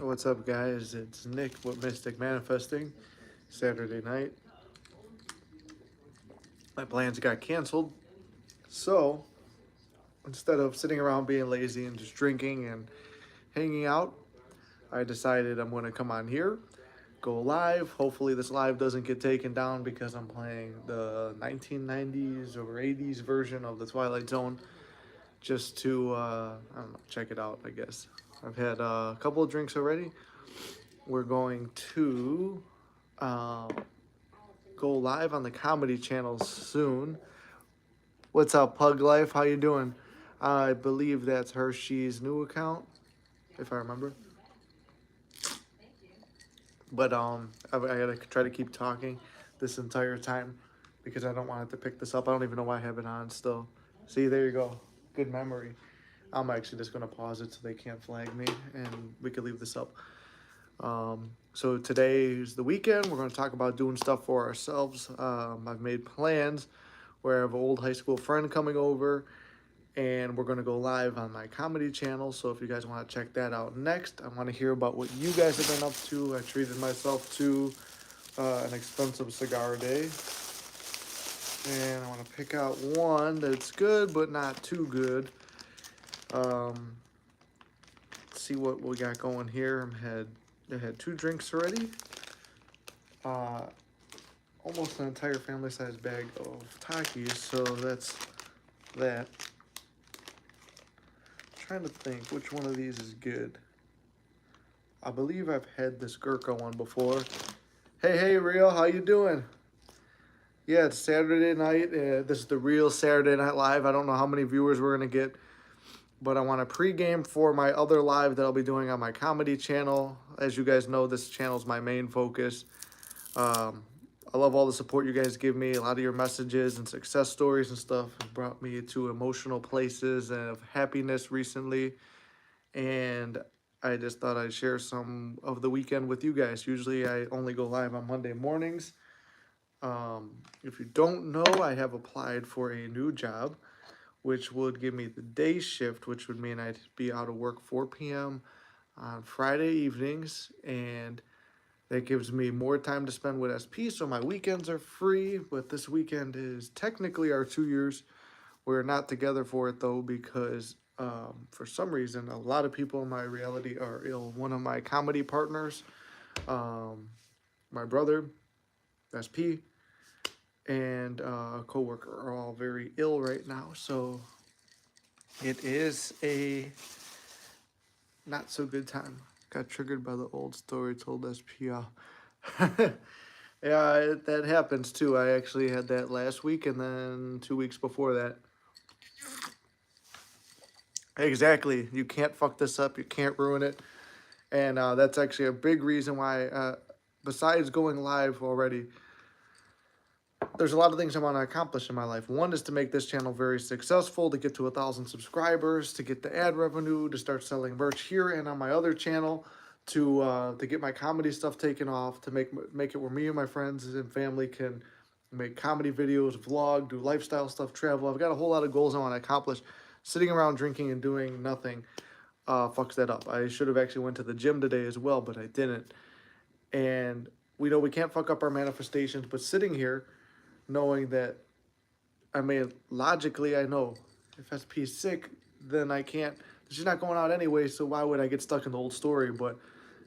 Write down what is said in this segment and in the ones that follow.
What's up, guys? It's Nick with Mystic Manifesting. Saturday night. My plans got canceled. So, instead of sitting around being lazy and just drinking and hanging out, I decided I'm going to come on here, go live. Hopefully, this live doesn't get taken down because I'm playing the 1990s or 80s version of the Twilight Zone just to, I don't know, check it out, I guess. I've had a couple of drinks already. We're going to uh, go live on the comedy channel soon. What's up, Pug Life? How you doing? I believe that's Hershey's new account, if I remember. But I gotta try to keep talking this entire time because I don't want it to pick this up. I don't even know why I have it on still. See, there you go. Good memory. I'm actually just gonna pause it so they can't flag me, and we can leave this up. So today is the weekend. We're going to talk about doing stuff for ourselves. I've made plans where I have an old high school friend coming over, and we're going to go live on my comedy channel. So if you guys want to check that out next, I want to hear about what you guys have been up to. I treated myself to an expensive cigar day, and I want to pick out one that's good but not too good. Let's see what we got going here. I had 2 drinks already. Almost an entire family-sized bag of Takis, so that's that. I'm trying to think which one of these is good. I believe I've had this Gurkha one before. Hey, Real, how you doing? Yeah, it's Saturday night. This is the real Saturday Night Live. I don't know how many viewers we're going to get, but I want to pregame for my other live that I'll be doing on my comedy channel. As you guys know, this channel is my main focus. I love all the support you guys give me. A lot of your messages and success stories and stuff have brought me to emotional places and of happiness recently. And I just thought I'd share some of the weekend with you guys. Usually I only go live on Monday mornings. If you don't know, I have applied for a new job, which would give me the day shift, which would mean I'd be out of work 4 p.m. on Friday evenings, and that gives me more time to spend with SP, so my weekends are free. But this weekend is technically our 2 years. We're not together for it, though, because for some reason, a lot of people in my reality are ill. One of my comedy partners, my brother, SP, and a coworker are all very ill right now. So it is a not so good time. Got triggered by the old story told SPL. Yeah, that happens too. I actually had that last week and then 2 weeks before that. Exactly. You can't fuck this up. You can't ruin it. And that's actually a big reason why, besides going live already, there's a lot of things I want to accomplish in my life. One is to make this channel very successful, to get to 1,000 subscribers, to get the ad revenue, to start selling merch here and on my other channel, to get my comedy stuff taken off, to make it where me and my friends and family can make comedy videos, vlog, do lifestyle stuff, travel. I've got a whole lot of goals I want to accomplish. Sitting around drinking and doing nothing fucks that up. I should have actually went to the gym today as well, but I didn't. And we know we can't fuck up our manifestations, but sitting here knowing that, I mean, logically, I know if SP is sick, then I can't. She's not going out anyway, so why would I get stuck in the old story? But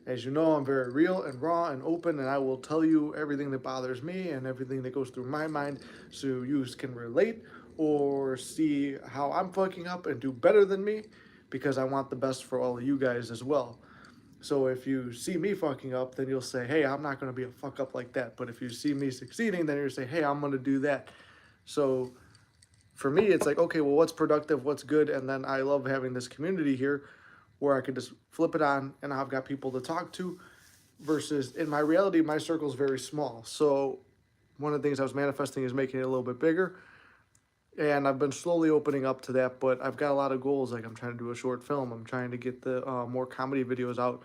as you know, I'm very real and raw and open, and I will tell you everything that bothers me and everything that goes through my mind so you can relate or see how I'm fucking up and do better than me, because I want the best for all of you guys as well. So if you see me fucking up, then you'll say, hey, I'm not going to be a fuck up like that. But if you see me succeeding, then you'll say, hey, I'm going to do that. So for me, it's like, okay, well, what's productive, what's good? And then I love having this community here where I can just flip it on and I've got people to talk to, versus in my reality, my circle is very small. So one of the things I was manifesting is making it a little bit bigger. And I've been slowly opening up to that, but I've got a lot of goals. Like I'm trying to do a short film. I'm trying to get the more comedy videos out.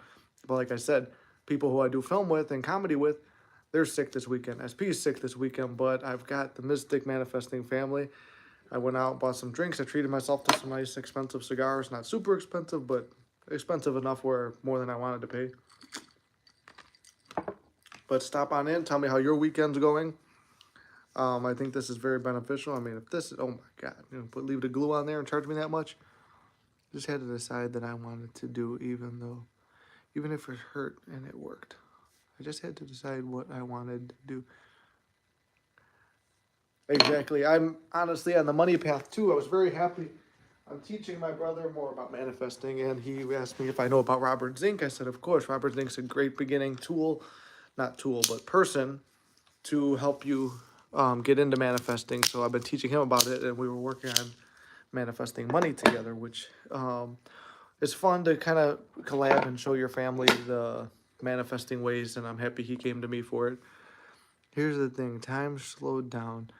But like I said, people who I do film with and comedy with, they're sick this weekend. SP is sick this weekend, but I've got the Mystic Manifesting family. I went out and bought some drinks. I treated myself to some nice expensive cigars. Not super expensive, but expensive enough where more than I wanted to pay. But stop on in, tell me how your weekend's going. I think this is very beneficial. I mean, if this, oh my God, leave the glue on there and charge me that much. Just had to decide that I wanted to do, even if it hurt and it worked. I just had to decide what I wanted to do. Exactly. I'm honestly on the money path too. I was very happy. I'm teaching my brother more about manifesting, and he asked me if I know about Robert Zink. I said, of course. Robert Zink's a great beginning tool, not tool, but person to help you get into manifesting. So I've been teaching him about it, and we were working on manifesting money together, which is fun to kind of collab and show your family the manifesting ways, and I'm happy he came to me for it. Here's the thing, time slowed down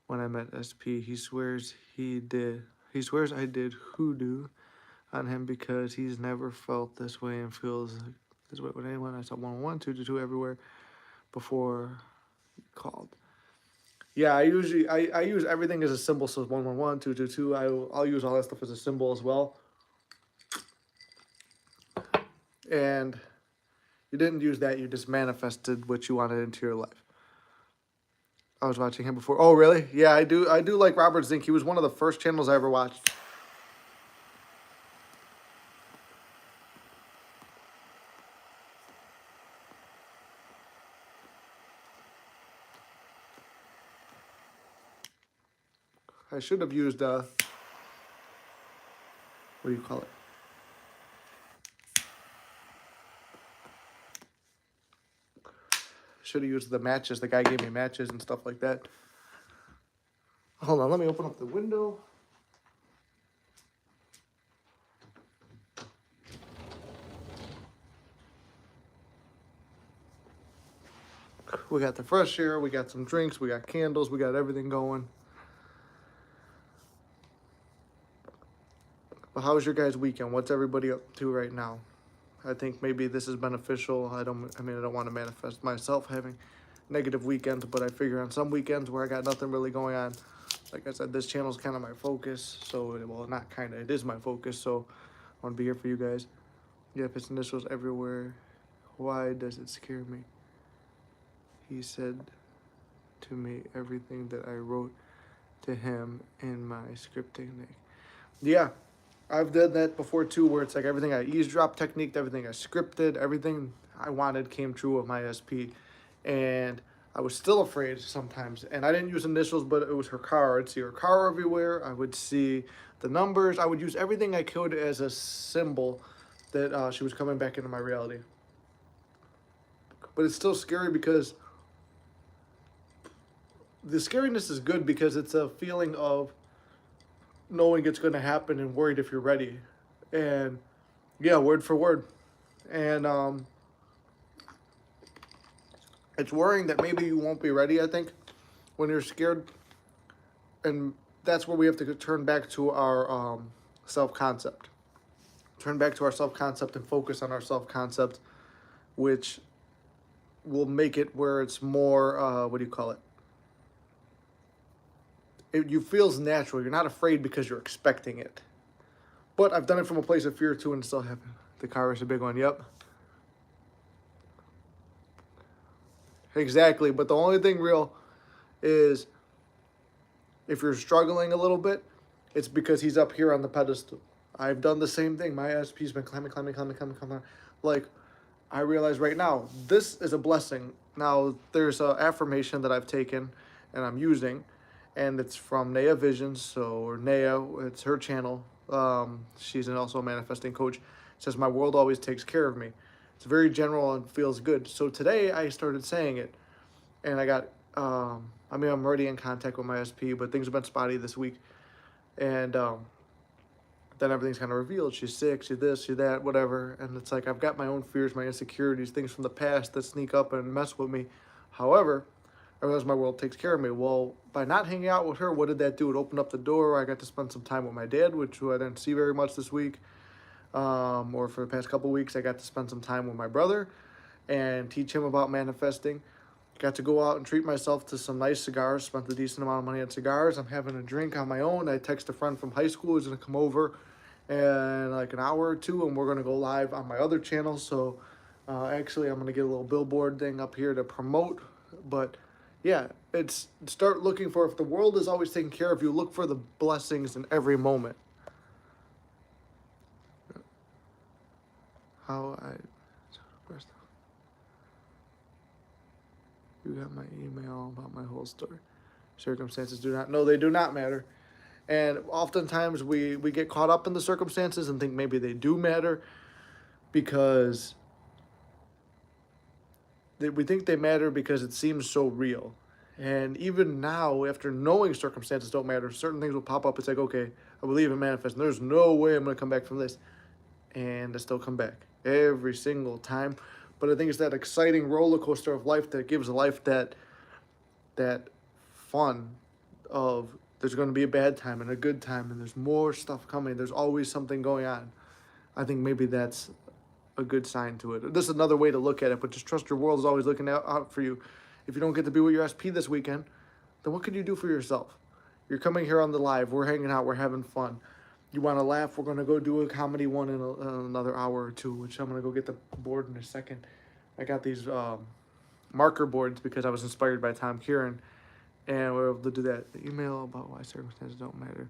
when I met SP. He swears I did hoodoo on him because he's never felt this way and feels this way with anyone. I saw 111, 222 everywhere before he called. Yeah, I use everything as a symbol. So 111, 222. I'll use all that stuff as a symbol as well. And you didn't use that. You just manifested what you wanted into your life. I was watching him before. Oh, really? Yeah, I do like Robert Zink. He was one of the first channels I ever watched. I should have used, what do you call it? Should have used the matches. The guy gave me matches and stuff like that. Hold on, let me open up the window. We got the fresh air, we got some drinks, we got candles, we got everything going. Well, how was your guys' weekend? What's everybody up to right now? I think maybe this is beneficial. I don't want to manifest myself having negative weekends, but I figure on some weekends where I got nothing really going on, like I said, this channel is kind of my focus. So, well, not kind of, it is my focus. So I want to be here for you guys. Yeah, if it's initials everywhere, why does it scare me? He said to me everything that I wrote to him in my scripting. Yeah, I've done that before too, where it's like everything I eavesdrop techniqued, everything I scripted, everything I wanted came true of my SP. And I was still afraid sometimes. And I didn't use initials, but it was her car. I'd see her car everywhere. I would see the numbers. I would use everything I could as a symbol that she was coming back into my reality. But it's still scary because the scariness is good because it's a feeling of knowing it's going to happen and worried if you're ready. And yeah, word for word. And it's worrying that maybe you won't be ready, I think, when you're scared. And that's where we have to turn back to our self-concept. Turn back to our self-concept and focus on our self-concept, which will make it where it's more, what do you call it? You feels natural. You're not afraid because you're expecting it. But I've done it from a place of fear too, and still haven't. The car is a big one. Yep. Exactly. But the only thing real is if you're struggling a little bit, it's because he's up here on the pedestal. I've done the same thing. My SP's been climbing. Like, I realize right now, this is a blessing. Now, there's an affirmation that I've taken and I'm using, and it's from Naya Visions. So, or Naya, it's her channel. She's also a manifesting coach. It says, my world always takes care of me. It's very general and feels good. So today I started saying it, and I got, I'm already in contact with my SP, but things have been spotty this week. And then everything's kind of revealed. She's sick, she's this, she's that, whatever. And it's like, I've got my own fears, my insecurities, things from the past that sneak up and mess with me. However, I realized my world takes care of me. Well, by not hanging out with her, what did that do? It opened up the door. I got to spend some time with my dad, which I didn't see very much this week. Or for the past couple weeks, I got to spend some time with my brother and teach him about manifesting. Got to go out and treat myself to some nice cigars, spent a decent amount of money on cigars. I'm having a drink on my own. I text a friend from high school who's going to come over in like an hour or two, and we're gonna go live on my other channel. So actually, I'm gonna get a little billboard thing up here to promote. But yeah, it's start looking for, if the world is always taking care of you, look for the blessings in every moment. How I you got my email about my whole story. Circumstances do not, no, they do not matter. And oftentimes we get caught up in the circumstances and think maybe they do matter because we think they matter because it seems so real. And even now, after knowing circumstances don't matter, certain things will pop up. It's like, okay, I believe in manifesting. There's no way I'm going to come back from this. And I still come back every single time. But I think it's that exciting roller coaster of life that gives life that fun of there's going to be a bad time and a good time, and there's more stuff coming. There's always something going on. I think maybe that's a good sign to it. This is another way to look at it, but just trust your world is always looking out for you. If you don't get to be with your SP this weekend, then what can you do for yourself? You're coming here on the live. We're hanging out. We're having fun. You want to laugh? We're going to go do a comedy one in another hour or two, which I'm going to go get the board in a second. I got these marker boards because I was inspired by Tom Kieran, and we're able to do that. The email about why circumstances don't matter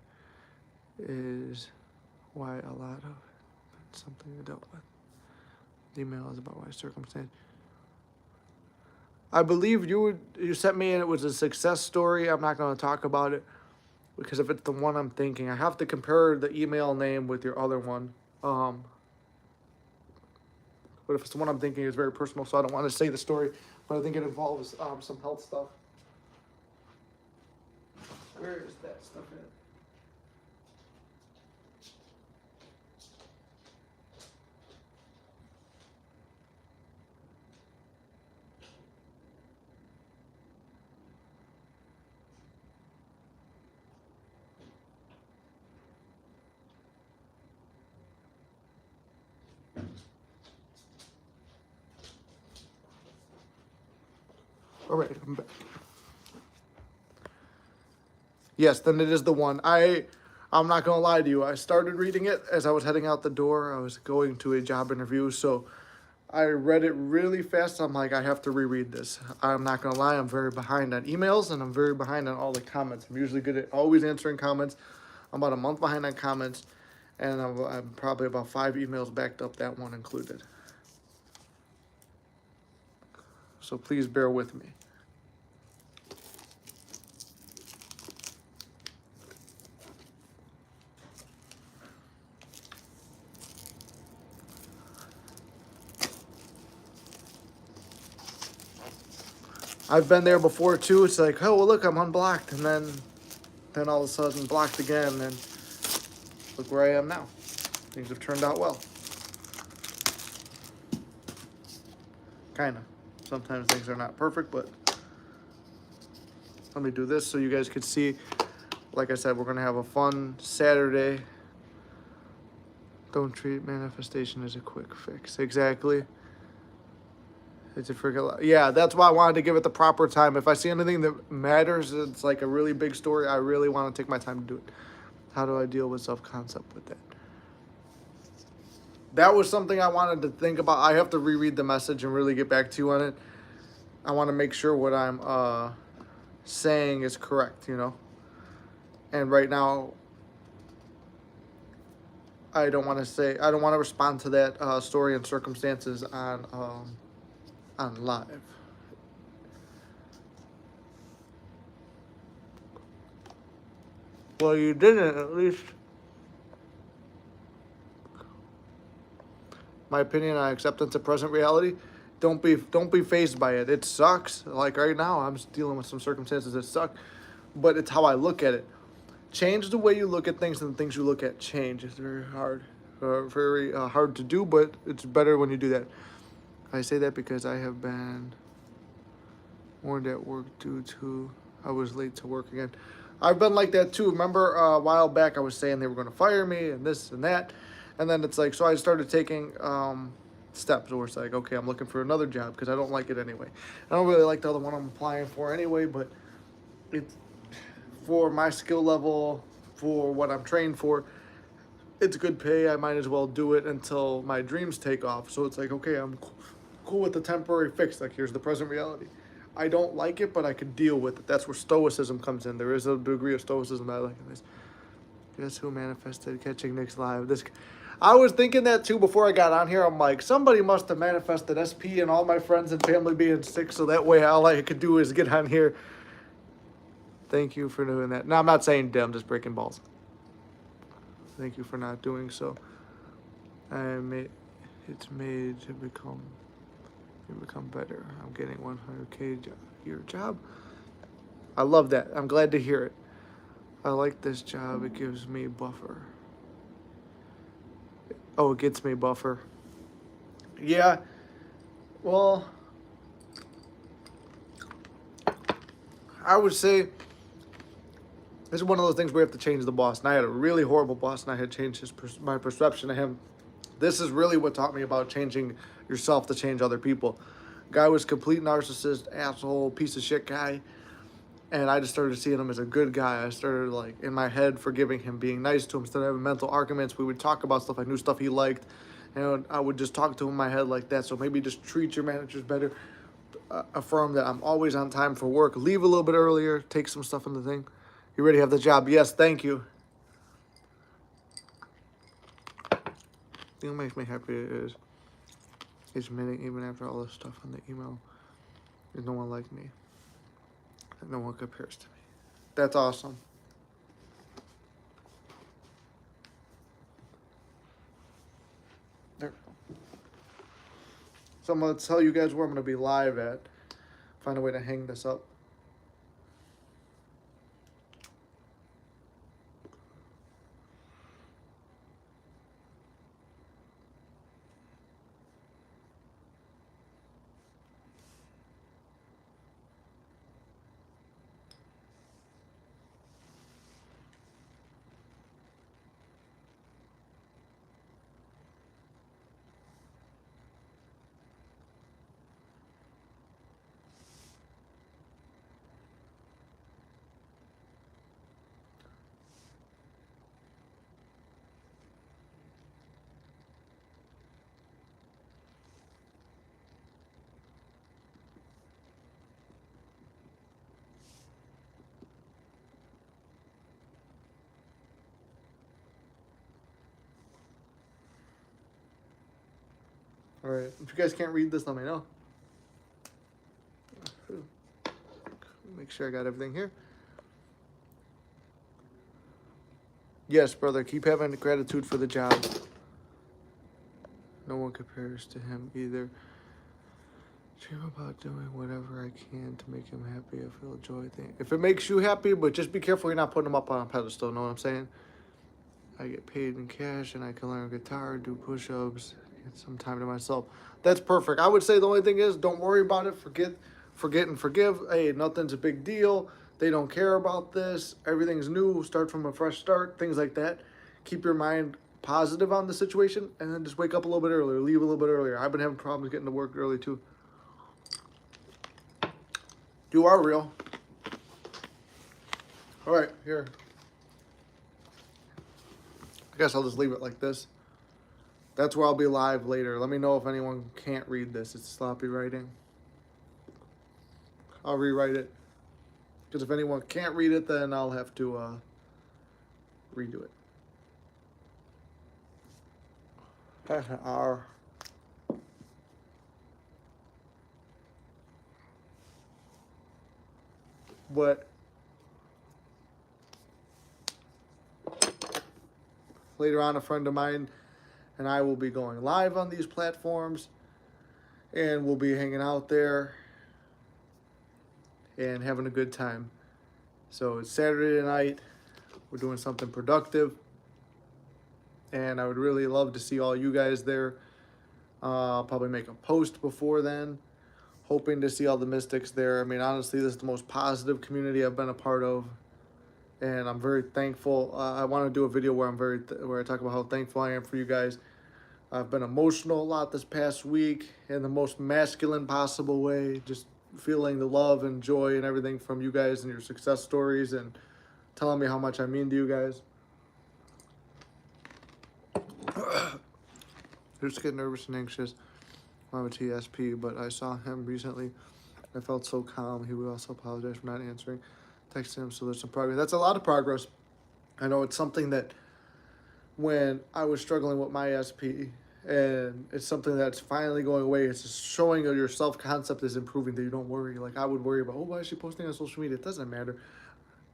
is why a lot of something I dealt with. The email is about why circumstance. I believe you sent me and it was a success story. I'm not going to talk about it because if it's the one I'm thinking, I have to compare the email name with your other one. But if it's the one I'm thinking, it's very personal, so I don't want to say the story. But I think it involves some health stuff. Where is that stuff at? All right, I'm back. Yes, then it is the one. I'm not going to lie to you. I started reading it as I was heading out the door. I was going to a job interview, so I read it really fast. I'm like, I have to reread this. I'm not going to lie. I'm very behind on emails, and I'm very behind on all the comments. I'm usually good at always answering comments. I'm about a month behind on comments, and I'm probably about 5 emails backed up, that one included. So please bear with me. I've been there before too. It's like, oh well, look, I'm unblocked, and then all of a sudden blocked again, and look where I am now. Things have turned out well. Kinda. Sometimes things are not perfect, but let me do this so you guys can see. Like I said, we're gonna have a fun Saturday. Don't treat manifestation as a quick fix. Exactly. It's a freaking lot. Yeah, that's why I wanted to give it the proper time. If I see anything that matters, it's like a really big story, I really want to take my time to do it. How do I deal with self-concept with that? That was something I wanted to think about. I have to reread the message and really get back to you on it. I want to make sure what I'm saying is correct, you know? And right now, I don't want to respond to that story and circumstances on live. Well, you didn't, at least. My opinion on acceptance of present reality. Don't be fazed by it. It sucks. Like right now, I'm dealing with some circumstances that suck, but it's how I look at it. Change the way you look at things, and the things you look at change. It's very hard, hard to do, but it's better when you do that. I say that because I have been warned at work due to I was late to work again. I've been like that too. Remember a while back I was saying they were going to fire me and this and that. And then it's like, so I started taking steps where it's like, okay, I'm looking for another job because I don't like it anyway. I don't really like the other one I'm applying for anyway, but it's for my skill level, for what I'm trained for, it's good pay. I might as well do it until my dreams take off. So it's like, okay, I'm cool with the temporary fix. Like, here's the present reality. I don't like it, but I can deal with it. That's where stoicism comes in. There is a degree of stoicism that I like in this. Guess who manifested catching Knicks live? I was thinking that too before I got on here. I'm like, somebody must have manifested SP and all my friends and family being sick, so that way all I could do is get on here. Thank you for doing that. No, I'm not saying I'm just breaking balls. Thank you for not doing so. It's made to become better. I'm getting 100K year job. I love that. I'm glad to hear it. I like this job. It gives me buffer. Oh, it gets me buffer. Yeah. Well, I would say this is one of those things where you have to change the boss. And I had a really horrible boss, and I had changed my perception of him. This is really what taught me about changing yourself to change other people. Guy was complete narcissist, asshole, piece of shit guy. And I just started seeing him as a good guy. I started, like, in my head, forgiving him, being nice to him. Instead of having mental arguments, we would talk about stuff. I knew stuff he liked. And I would just talk to him in my head like that. So maybe just treat your managers better. Affirm that I'm always on time for work. Leave a little bit earlier. Take some stuff in the thing. You already have the job. Yes, thank you. The thing that makes me happy is admitting, even after all this stuff on the email, there's no one like me. No one compares to me. That's awesome. There. So I'm going to tell you guys where I'm going to be live at. Find a way to hang this up. All right. If you guys can't read this, let me know. Make sure I got everything here. Yes, brother. Keep having gratitude for the job. No one compares to him either. Dream about doing whatever I can to make him happy. I feel joy. If it makes you happy, but just be careful you're not putting him up on a pedestal. Know what I'm saying? I get paid in cash and I can learn guitar, do push-ups, get some time to myself. That's perfect. I would say the only thing is don't worry about it. Forget and forgive. Hey, nothing's a big deal. They don't care about this. Everything's new. Start from a fresh start. Things like that. Keep your mind positive on the situation and then just wake up a little bit earlier. Leave a little bit earlier. I've been having problems getting to work early too. You are real. All right, here. I guess I'll just leave it like this. That's where I'll be live later. Let me know if anyone can't read this. It's sloppy writing. I'll rewrite it. Because if anyone can't read it, then I'll have to redo it. R. What? Later on, a friend of mine and I will be going live on these platforms, and we'll be hanging out there and having a good time. So it's Saturday night. We're doing something productive, and I would really love to see all you guys there. I'll probably make a post before then, hoping to see all the mystics there. I mean, honestly, this is the most positive community I've been a part of, and I'm very thankful. I want to do a video where where I talk about how thankful I am for you guys. I've been emotional a lot this past week in the most masculine possible way, just feeling the love and joy and everything from you guys and your success stories and telling me how much I mean to you guys. Just get nervous and anxious. I'm a TSP, but I saw him recently. I felt so calm. He would also apologize for not answering. Texted him, so there's some progress. That's a lot of progress. I know it's something that when I was struggling with my SP, and it's something that's finally going away. It's just showing that your self concept is improving. That you don't worry. Like I would worry about, oh, why is she posting on social media? It doesn't matter.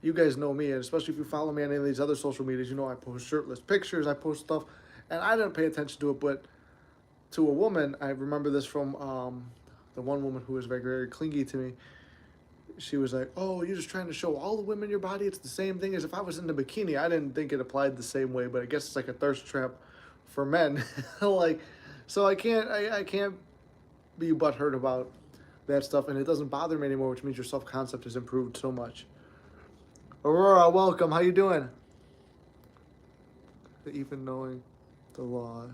You guys know me, and especially if you follow me on any of these other social medias, you know I post shirtless pictures. I post stuff, and I didn't pay attention to it. But to a woman, I remember this from the one woman who was very, very clingy to me. She was like, "Oh, you're just trying to show all the women your body. It's the same thing as if I was in the bikini." I didn't think it applied the same way, but I guess it's like a thirst trap for men. Like, so I can't be butthurt about that stuff, and it doesn't bother me anymore, which means your self concept has improved so much. Aurora, welcome. How you doing? Even knowing the law,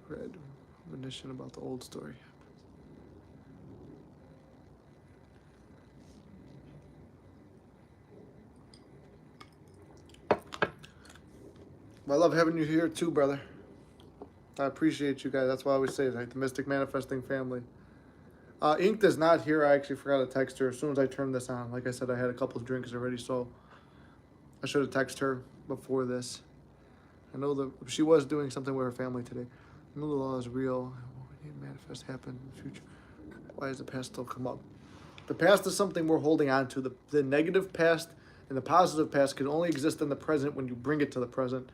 read reminiscent about the old story. I love having you here too, brother. I appreciate you guys. That's why I always say, like, the Mystic Manifesting family. Inked is not here. I actually forgot to text her as soon as I turned this on. Like I said, I had a couple of drinks already, so I should have texted her before this. I know that she was doing something with her family today. I know the law is real. We need to manifest happen in the future. Why does the past still come up? The past is something we're holding on to. The negative past and the positive past can only exist in the present when you bring it to the present.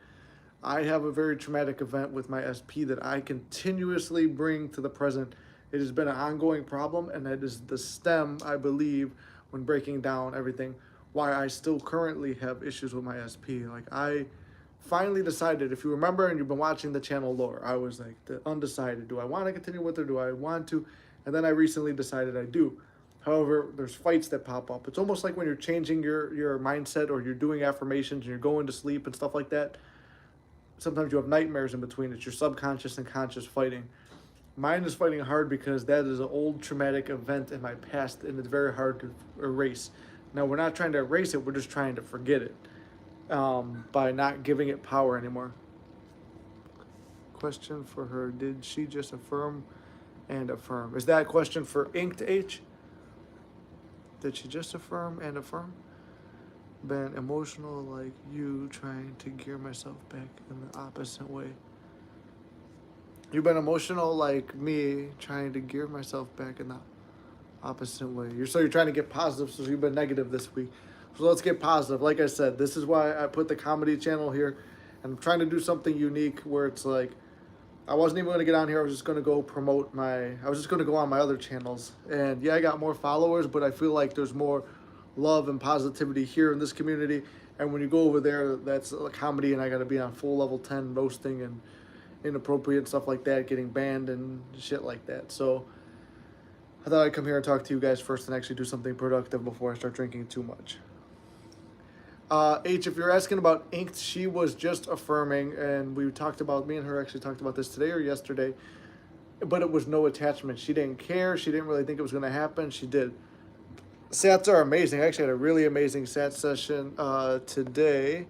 I have a very traumatic event with my SP that I continuously bring to the present. It has been an ongoing problem, and that is the stem, I believe, when breaking down everything, why I still currently have issues with my SP. Like, I finally decided, if you remember and you've been watching the channel lore, I was like undecided. Do I want to continue with her? Do I want to? And then I recently decided I do. However, there's fights that pop up. It's almost like when you're changing your mindset, or you're doing affirmations and you're going to sleep and stuff like that. Sometimes you have nightmares in between. It's your subconscious and conscious fighting. Mine is fighting hard because that is an old traumatic event in my past, and it's very hard to erase. Now, we're not trying to erase it. We're just trying to forget it by not giving it power anymore. Question for her. Did she just affirm and affirm? Is that a question for Inked H? Did she just affirm and affirm? Been emotional like you, trying to gear myself back in the opposite way. You've been emotional like me, trying to gear myself back in the opposite way. You're trying to get positive, so you've been negative this week. So let's get positive. Like I said, this is why I put the comedy channel here. And I'm trying to do something unique where it's like, I wasn't even going to get on here. I was just going to go promote I was just going to go on my other channels. And yeah, I got more followers, but I feel like there's more love and positivity here in this community. And when you go over there, that's a comedy, and I got to be on full level 10 roasting and inappropriate stuff like that, getting banned and shit like that. So I thought I'd come here and talk to you guys first and actually do something productive before I start drinking too much. H, if you're asking about Inked, she was just affirming, and me and her actually talked about this today or yesterday, but it was no attachment. She didn't care. She didn't really think it was going to happen. She did. Sats are amazing. I actually had a really amazing sat session today.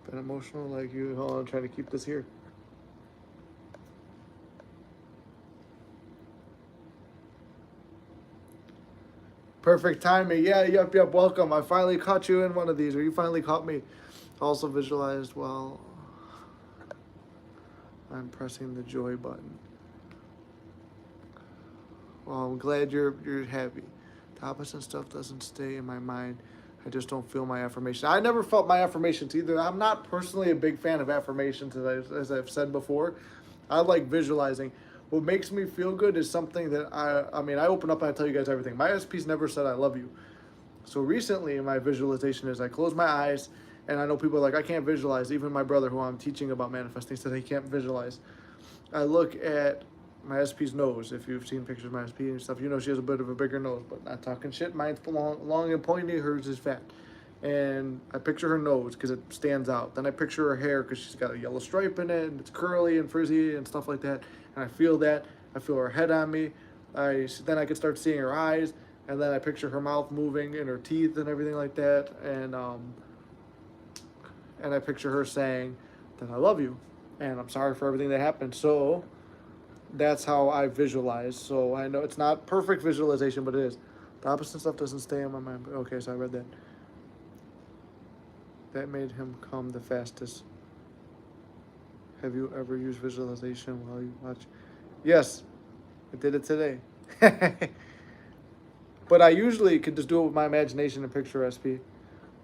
Been emotional like you. Hold on, I'm trying to keep this here. Perfect timing. Yeah, yep. Welcome. I finally caught you in one of these, or you finally caught me. Also visualized while I'm pressing the joy button. Well, I'm glad you're happy. The opposite stuff doesn't stay in my mind. I just don't feel my affirmation. I never felt my affirmations either. I'm not personally a big fan of affirmations, as I've said before. I like visualizing. What makes me feel good is something that I open up and I tell you guys everything. My SP's never said I love you. So recently, my visualization is I close my eyes, and I know people are like, I can't visualize. Even my brother, who I'm teaching about manifesting, said he can't visualize. I look at my SP's nose. If you've seen pictures of my SP and stuff, you know she has a bit of a bigger nose, but not talking shit. Mine's long and pointy, hers is fat. And I picture her nose because it stands out. Then I picture her hair because she's got a yellow stripe in it, and it's curly and frizzy and stuff like that. And I feel that. I feel her head on me. Then I can start seeing her eyes, and then I picture her mouth moving and her teeth and everything like that. And I picture her saying that I love you, and I'm sorry for everything that happened. So that's how I visualize. So I know it's not perfect visualization, but it is. The opposite stuff doesn't stay in my mind. Okay, so I read that. That made him come the fastest. Have you ever used visualization while you watch? Yes, I did it today. But I usually could just do it with my imagination and picture SP,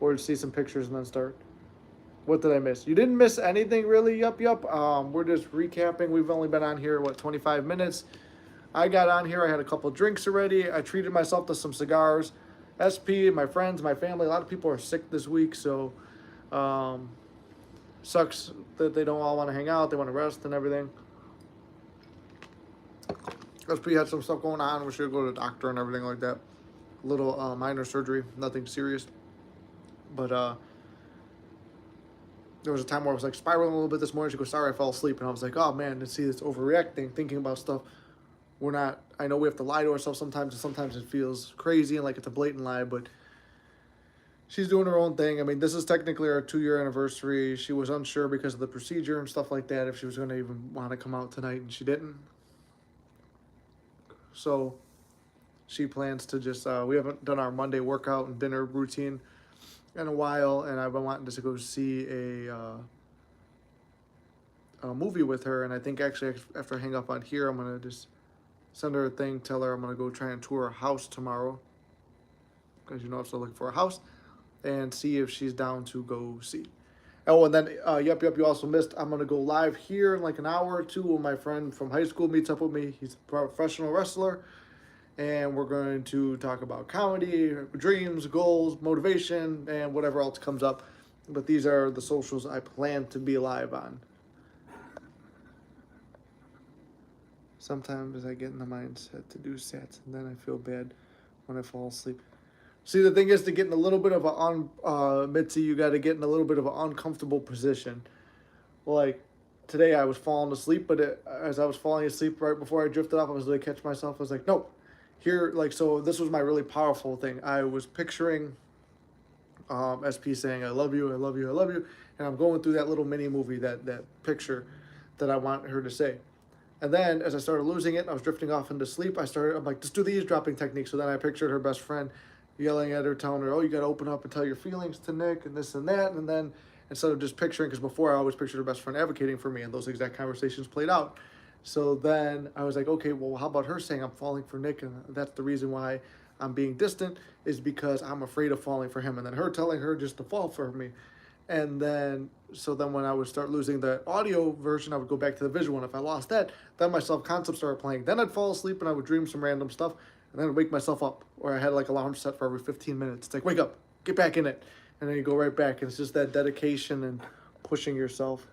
or see some pictures and then start. What did I miss? You didn't miss anything really. Yup, yup. We're just recapping. We've only been on here 25 minutes. I got on here. I had a couple drinks already. I treated myself to some cigars. SP, my friends, my family. A lot of people are sick this week, so sucks that they don't all want to hang out. They want to rest and everything. SP had some stuff going on. We should go to the doctor and everything like that. A little minor surgery, nothing serious. But there was a time where I was like spiraling a little bit this morning. She goes, sorry, I fell asleep. And I was like, oh man, to see this overreacting, thinking about stuff. We're not, I know we have to lie to ourselves sometimes, and sometimes it feels crazy and like it's a blatant lie, but she's doing her own thing. I mean, this is technically our 2-year anniversary. She was unsure because of the procedure and stuff like that if she was going to even want to come out tonight, and she didn't. So she plans to just, we haven't done our Monday workout and dinner routine in a while, and I've been wanting to go see a movie with her, and I think actually after I hang up on here, I'm going to just send her a thing, tell her I'm going to go try and tour her house tomorrow, because I'm still looking for a house, and see if she's down to go see. Oh, and then, yup, you also missed, I'm going to go live here in like an hour or two when my friend from high school meets up with me. He's a professional wrestler, and we're going to talk about comedy, dreams, goals, motivation, and whatever else comes up. But these are the socials I plan to be live on. Sometimes I get in the mindset to do sats, and then I feel bad when I fall asleep. See, the thing is to get in a little bit of Mitzi, you got to get in a little bit of an uncomfortable position. Like, today I was falling asleep, but as I was falling asleep right before I drifted off, I was going to catch myself. I was like, no. Here, like, so this was my really powerful thing. I was picturing SP saying, I love you, I love you, I love you. And I'm going through that little mini movie, that picture that I want her to say. And then as I started losing it, I was drifting off into sleep. I'm like, just do the eavesdropping technique. So then I pictured her best friend yelling at her, telling her, oh, you got to open up and tell your feelings to Nick and this and that. And then instead of just picturing, because before I always pictured her best friend advocating for me, and those exact conversations played out. So then I was like, okay, well, how about her saying I'm falling for Nick, and that's the reason why I'm being distant, is because I'm afraid of falling for him. And then her telling her just to fall for me. And then, so then when I would start losing the audio version, I would go back to the visual. And if I lost that, then my self-concept started playing. Then I'd fall asleep and I would dream some random stuff. And then I'd wake myself up. Or I had like alarm set for every 15 minutes. It's like, wake up, get back in it. And then you go right back. And it's just that dedication and pushing yourself.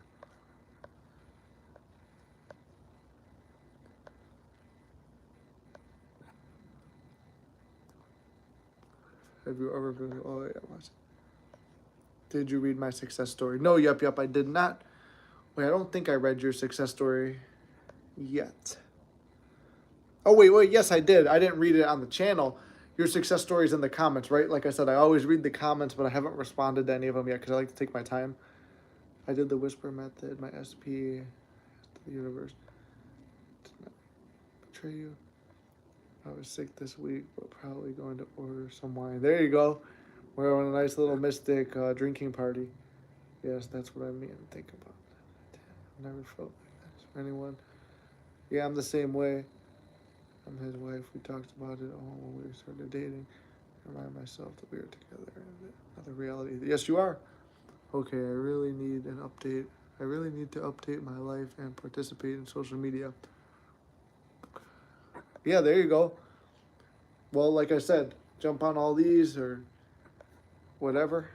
Have you ever been, oh yeah, watch. Did you read my success story? No, yup, I did not. Wait, I don't think I read your success story yet. Oh, wait, yes, I did. I didn't read it on the channel. Your success story is in the comments, right? Like I said, I always read the comments, but I haven't responded to any of them yet because I like to take my time. I did the whisper method, my SP, the universe. Did not betray you. I was sick this week, but probably going to order some wine. There you go. We're on a nice little mystic drinking party. Yes, that's what I mean. Think about that. Damn, I've never felt like that. Is there anyone? Yeah, I'm the same way. I'm his wife. We talked about it all when we started dating. I remind myself that we were together. Another reality. Yes, you are. Okay, I really need an update. I really need to update my life and participate in social media. Yeah, there you go. Well, like I said, jump on all these or whatever.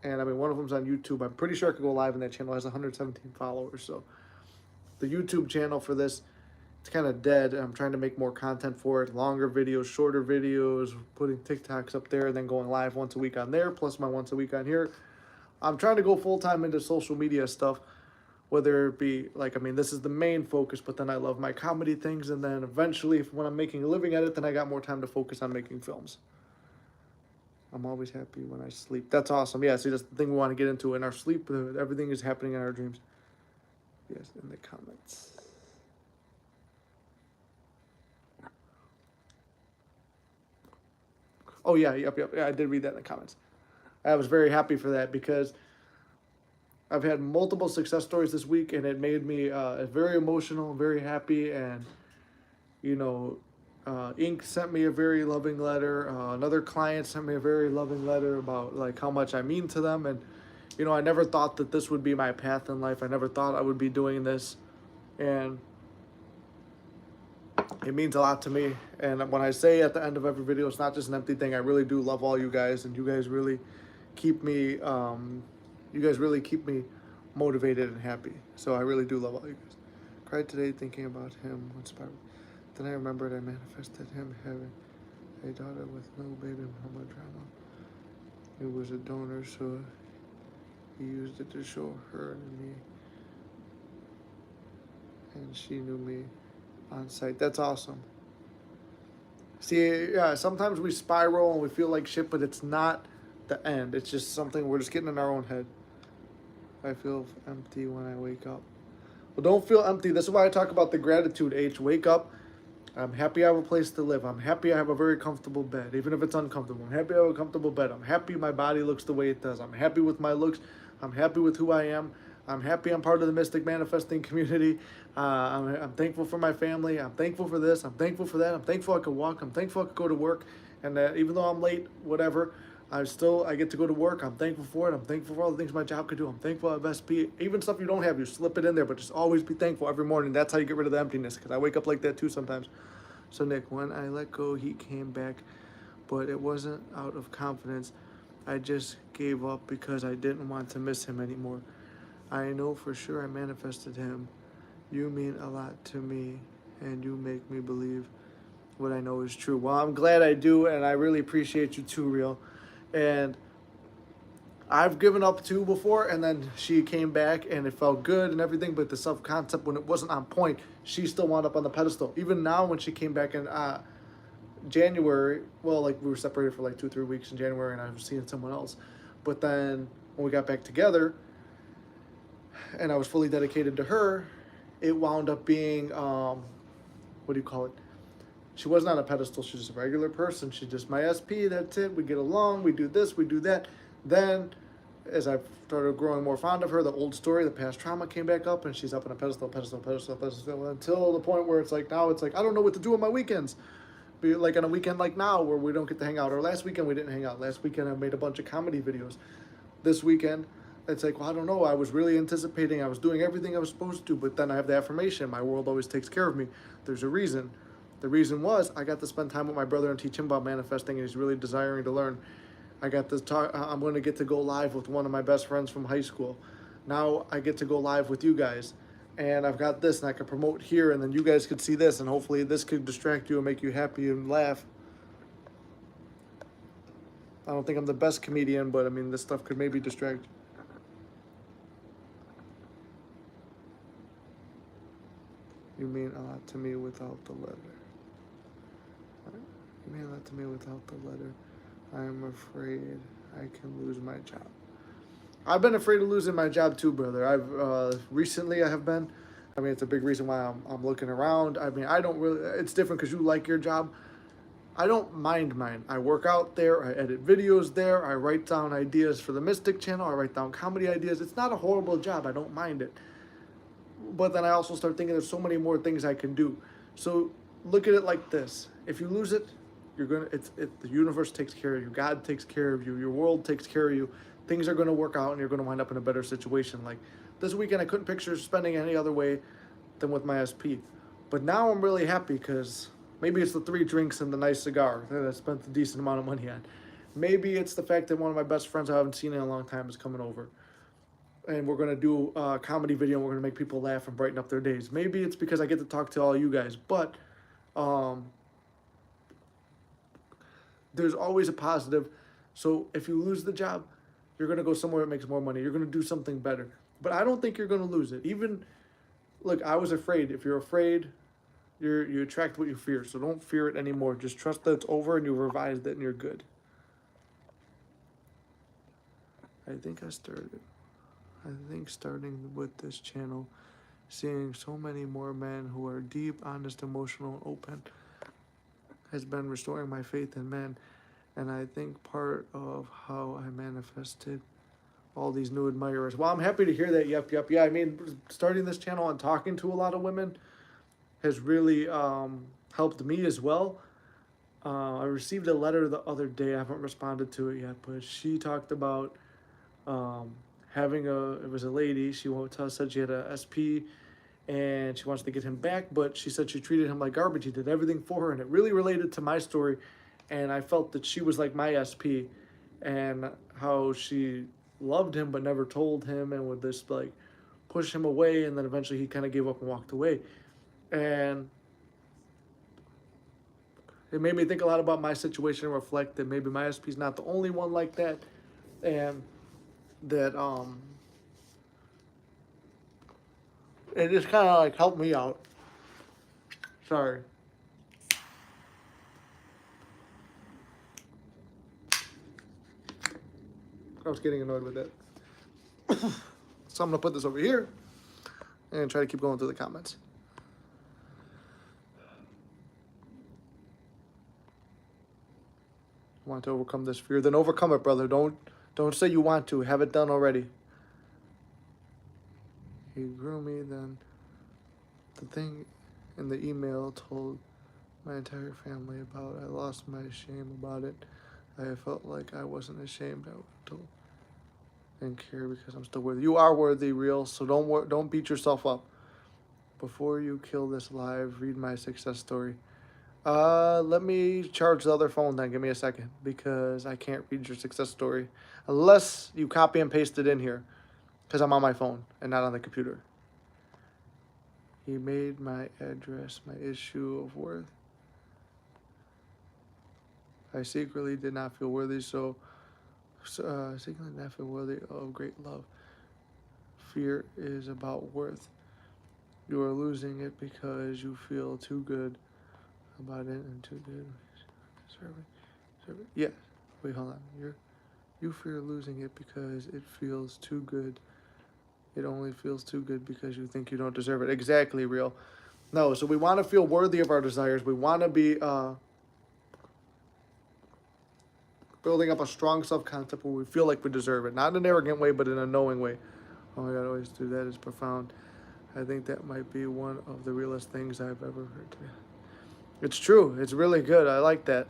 And I mean, one of them's on YouTube. I'm pretty sure I could go live on that channel. It has 117 followers. So the YouTube channel for this, it's kind of dead. I'm trying to make more content for it. Longer videos, shorter videos, putting TikToks up there, and then going live once a week on there, plus my once a week on here. I'm trying to go full-time into social media stuff, whether it be, like, I mean, this is the main focus, but then I love my comedy things, and then eventually, when I'm making a living at it, then I got more time to focus on making films. I'm always happy when I sleep. That's awesome. Yeah, see, that's the thing we want to get into. In our sleep, everything is happening in our dreams. Yes, in the comments. Oh, yeah, yep. Yeah, I did read that in the comments. I was very happy for that because I've had multiple success stories this week, and it made me very emotional, very happy, and you know, Inc. sent me a very loving letter. Another client sent me a very loving letter about like how much I mean to them, and you know, I never thought that this would be my path in life. I never thought I would be doing this, and it means a lot to me. And when I say at the end of every video, it's not just an empty thing. I really do love all you guys, and you guys really keep me, motivated and happy. So I really do love all you guys. Cried today thinking about him when spiraled. Then I remembered I manifested him having a daughter with no baby mama drama. It was a donor, so he used it to show her and me, and she knew me on site. That's awesome. See, yeah, sometimes we spiral and we feel like shit, but it's not the end. It's just something we're just getting in our own head. I feel empty when I wake up. Well, don't feel empty. This is why I talk about the gratitude, H. Wake up. I'm happy I have a place to live. I'm happy I have a very comfortable bed, even if it's uncomfortable. I'm happy I have a comfortable bed. I'm happy my body looks the way it does. I'm happy with my looks. I'm happy with who I am. I'm happy I'm part of the Mystic Manifesting community. I'm thankful for my family. I'm thankful for this. I'm thankful for that. I'm thankful I could walk. I'm thankful I could go to work. And that even though I'm late, whatever, I get to go to work. I'm thankful for it. I'm thankful for all the things my job could do. I'm thankful I have SP. Even stuff you don't have, you slip it in there, but just always be thankful every morning. That's how you get rid of the emptiness, because I wake up like that too sometimes. So Nick, when I let go, he came back, but it wasn't out of confidence. I just gave up because I didn't want to miss him anymore. I know for sure I manifested him. You mean a lot to me, and you make me believe what I know is true. Well, I'm glad I do, and I really appreciate you too, Real. And I've given up too before, and then she came back, and it felt good and everything, but the self-concept, when it wasn't on point, she still wound up on the pedestal. Even now, when she came back in January, well, like, we were separated for like 2-3 weeks in January, and I was seeing someone else. But then, when we got back together, and I was fully dedicated to her, it wound up being, what do you call it? She wasn't on a pedestal. She's just a regular person. She's just my SP. That's it. We get along. We do this. We do that. Then, as I started growing more fond of her, the old story, the past trauma came back up, and she's up on a pedestal, until the point where it's like, now it's like, I don't know what to do on my weekends. Be like on a weekend like now where we don't get to hang out. Or last weekend we didn't hang out. Last weekend I made a bunch of comedy videos. This weekend, it's like, well, I don't know. I was really anticipating. I was doing everything I was supposed to, but then I have the affirmation. My world always takes care of me. There's a reason. The reason was I got to spend time with my brother and teach him about manifesting, and he's really desiring to learn. I got to talk. I'm going to get to go live with one of my best friends from high school. Now I get to go live with you guys, and I've got this, and I can promote here, and then you guys could see this, and hopefully this could distract you and make you happy and laugh. I don't think I'm the best comedian, but I mean, this stuff could maybe distract you. You mean a lot to me without the letter. You mean a lot to me without the letter. I'm afraid I can lose my job. I've been afraid of losing my job too, brother. Recently I have been. I mean, it's a big reason why I'm looking around. I mean, I don't really, it's different because you like your job. I don't mind mine. I work out there. I edit videos there. I write down ideas for the Mystic channel. I write down comedy ideas. It's not a horrible job. I don't mind it. But then I also start thinking there's so many more things I can do. So look at it like this. If you lose it, the universe takes care of you. God takes care of you. Your world takes care of you. Things are going to work out, and you're going to wind up in a better situation. Like this weekend, I couldn't picture spending any other way than with my SP. But now I'm really happy because maybe it's the 3 drinks and the nice cigar that I spent a decent amount of money on. Maybe it's the fact that one of my best friends I haven't seen in a long time is coming over. And we're going to do a comedy video, and we're going to make people laugh and brighten up their days. Maybe it's because I get to talk to all you guys. But there's always a positive. So if you lose the job, you're going to go somewhere that makes more money. You're going to do something better. But I don't think you're going to lose it. Even, look, I was afraid. If you're afraid, you attract what you fear. So don't fear it anymore. Just trust that it's over, and you revised it, and you're good. I think starting with this channel, seeing so many more men who are deep, honest, emotional, and open has been restoring my faith in men. And I think part of how I manifested all these new admirers. Well, I'm happy to hear that. Yep. Yeah, I mean, starting this channel and talking to a lot of women has really helped me as well. I received a letter the other day. I haven't responded to it yet, but she talked about having it was a lady. She said she had a SP and she wants to get him back, but she said she treated him like garbage. He did everything for her, and it really related to my story. And I felt that she was like my SP, and how she loved him but never told him, and would just like push him away, and then eventually he kind of gave up and walked away. And it made me think a lot about my situation and reflect that maybe my SP is not the only one like that, and that it just kind of like helped me out. Sorry. I was getting annoyed with it. So I'm gonna put this over here and try to keep going through the comments. Want to overcome this fear? Then overcome it, brother. Don't say you want to. Have it done already. He grew me. Then the thing in the email told my entire family about. I lost my shame about it. I felt like I wasn't ashamed. I didn't care because I'm still worthy. You are worthy, real. So don't beat yourself up. Before you kill this live, read my success story. Let me charge the other phone then. Give me a second, because I can't read your success story unless you copy and paste it in here, because I'm on my phone and not on the computer. He made my address my issue of worth. I secretly did not feel worthy, secretly did not feel worthy of great love. Fear is about worth. You are losing it because you feel too good about it and too good. Deserve it. Yeah. Wait, hold on. You fear losing it because it feels too good. It only feels too good because you think you don't deserve it. Exactly, real. No, so we want to feel worthy of our desires. We want to be building up a strong self-concept where we feel like we deserve it. Not in an arrogant way, but in a knowing way. Oh my God, always do that is profound. I think that might be one of the realest things I've ever heard. It's true. It's really good. I like that.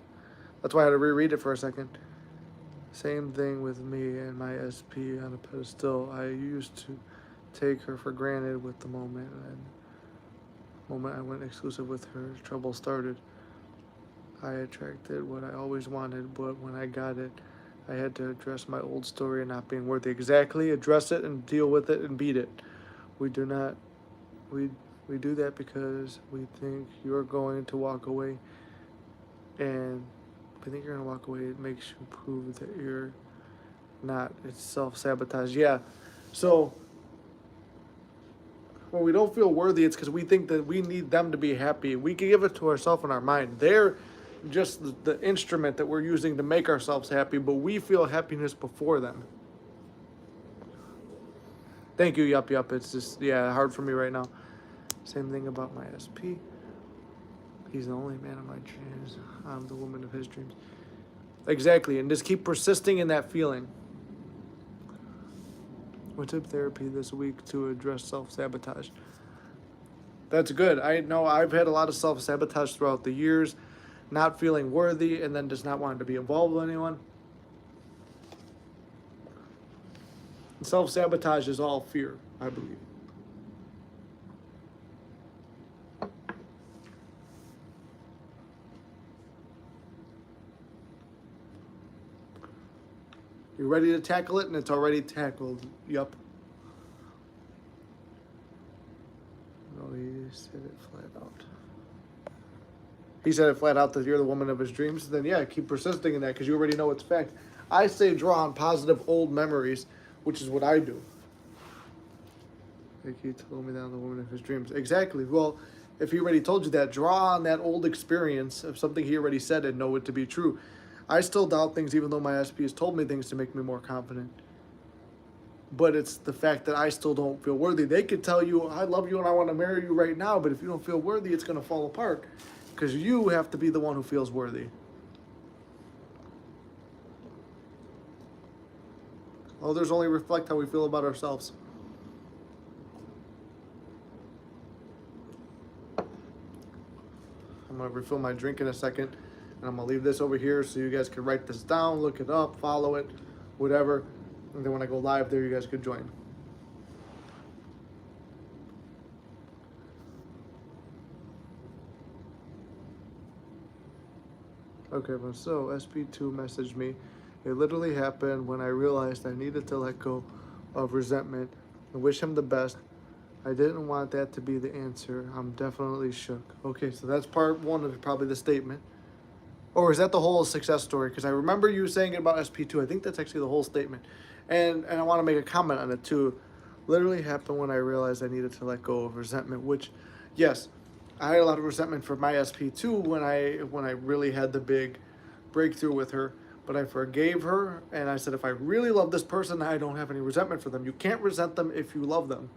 That's why I had to reread it for a second. Same thing with me and my SP on a pedestal. I used to take her for granted with the moment. And the moment I went exclusive with her, trouble started. I attracted what I always wanted, but when I got it, I had to address my old story of not being worthy. Exactly. Address it and deal with it and beat it. We do that because we think you're going to walk away, and if you think you're going to walk away, it makes you prove that you're not. It's self-sabotage. Yeah. So when we don't feel worthy, it's because we think that we need them to be happy. We can give it to ourselves in our mind. They're just the instrument that we're using to make ourselves happy, but we feel happiness before them. Thank you, Yup. It's just, hard for me right now. Same thing about my SP. He's the only man of my dreams. I'm the woman of his dreams. Exactly, and just keep persisting in that feeling. Went to therapy this week to address self-sabotage. That's good. I know I've had a lot of self-sabotage throughout the years, not feeling worthy, and then just not wanting to be involved with anyone. Self-sabotage is all fear, I believe. You're ready to tackle it, and it's already tackled. Yup. No, he said it flat out. He said it flat out that you're the woman of his dreams. Then, keep persisting in that because you already know it's fact. I say draw on positive old memories, which is what I do. Like he told me that I'm the woman of his dreams. Exactly. Well, if he already told you that, draw on that old experience of something he already said and know it to be true. I still doubt things even though my SP has told me things to make me more confident. but it's the fact that I still don't feel worthy. They could tell you, I love you and I want to marry you right now, but if you don't feel worthy, it's going to fall apart because you have to be the one who feels worthy. Others only reflect how we feel about ourselves. I'm going to refill my drink in a second, and I'm going to leave this over here so you guys can write this down, look it up, follow it, whatever. And then when I go live there, you guys could join. Okay, but so SP2 messaged me. It literally happened when I realized I needed to let go of resentment and wish him the best. I didn't want that to be the answer. I'm definitely shook. Okay, so that's part one of probably the statement. Or is that the whole success story? Because I remember you saying it about SP2. I think that's actually the whole statement. And I want to make a comment on it too. Literally happened when I realized I needed to let go of resentment, which, yes, I had a lot of resentment for my SP2 when I really had the big breakthrough with her. But I forgave her, and I said, if I really love this person, I don't have any resentment for them. You can't resent them if you love them,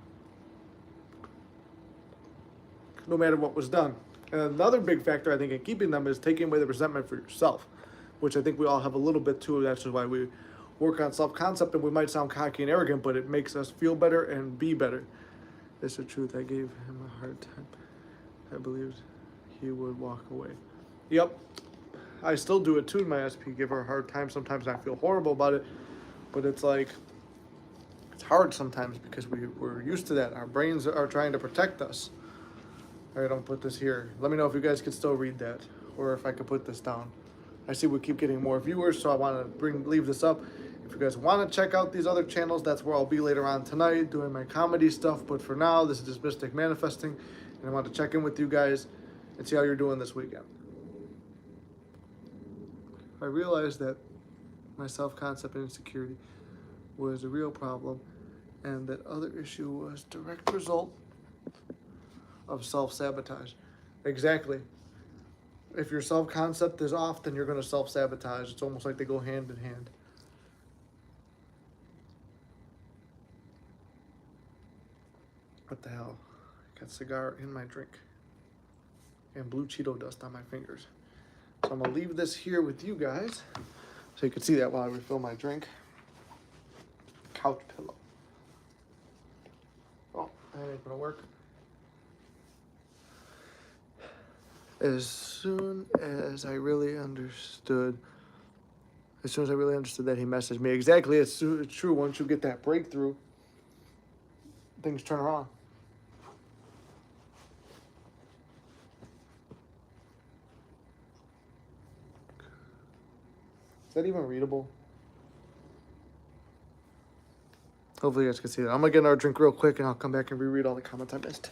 no matter what was done. And another big factor, I think, in keeping them is taking away the resentment for yourself, which I think we all have a little bit too. That's why we work on self-concept, and we might sound cocky and arrogant, but it makes us feel better and be better. It's the truth. I gave him a hard time. I believed he would walk away. Yep. I still do it too in my SP, give her a hard time. Sometimes I feel horrible about it, but it's like, it's hard sometimes because we're used to that. Our brains are trying to protect us. All right, I'll put this here. Let me know if you guys can still read that, or if I could put this down. I see we keep getting more viewers, so I want to leave this up. If you guys want to check out these other channels, that's where I'll be later on tonight, doing my comedy stuff. But for now, this is just Mystic Manifesting, and I want to check in with you guys and see how you're doing this weekend. I realized that my self-concept and insecurity was a real problem, and that other issue was direct result of self-sabotage. Exactly. If your self-concept is off, then you're going to self-sabotage. It's almost like they go hand in hand. What the hell? I got cigar in my drink and blue Cheeto dust on my fingers. So I'm going to leave this here with you guys so you can see that while I refill my drink. Couch pillow. Oh, that ain't going to work. As soon as I really understood that he messaged me. Exactly, it's true. Once you get that breakthrough, things turn around. Is that even readable? Hopefully you guys can see that. I'm going to get another drink real quick, and I'll come back and reread all the comments I missed.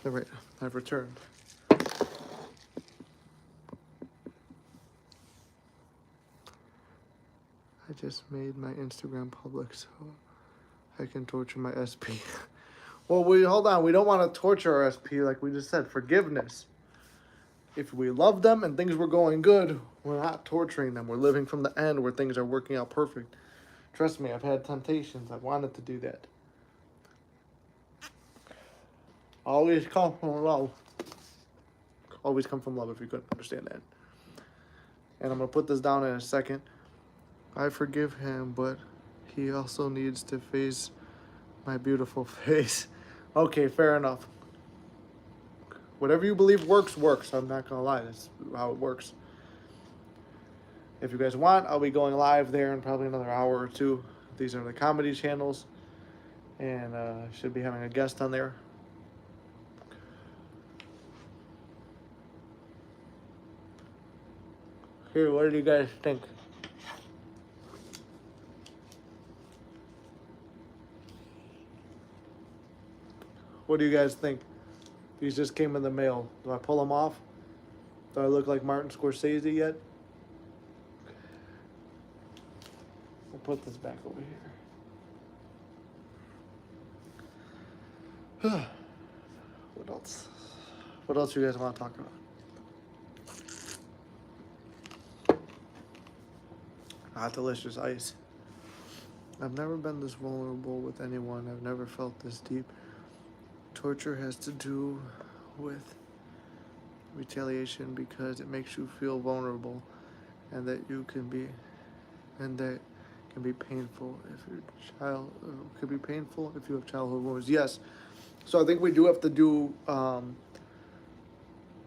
All right, I've returned. I just made my Instagram public so I can torture my SP. Well, hold on. We don't want to torture our SP like we just said. Forgiveness. If we love them and things were going good, we're not torturing them. We're living from the end where things are working out perfect. Trust me, I've had temptations. I wanted to do that. Always come from love. always come from love if you couldn't understand that. And I'm going to put this down in a second. I forgive him, but he also needs to face my beautiful face. Okay, fair enough. Whatever you believe works. I'm not going to lie. That's how it works. If you guys want, I'll be going live there in probably another hour or two. These are the comedy channels. And should be having a guest on there. Here, what do you guys think? What do you guys think? These just came in the mail. Do I pull them off? Do I look like Martin Scorsese yet? I'll put this back over here. What else? What else you guys want to talk about? Delicious ice. I've never been this vulnerable with anyone. I've never felt this deep. Torture has to do with retaliation because it makes you feel vulnerable, and that you can be, and that can be painful if your child could be painful if you have childhood wounds. Yes, so I think we do have to do.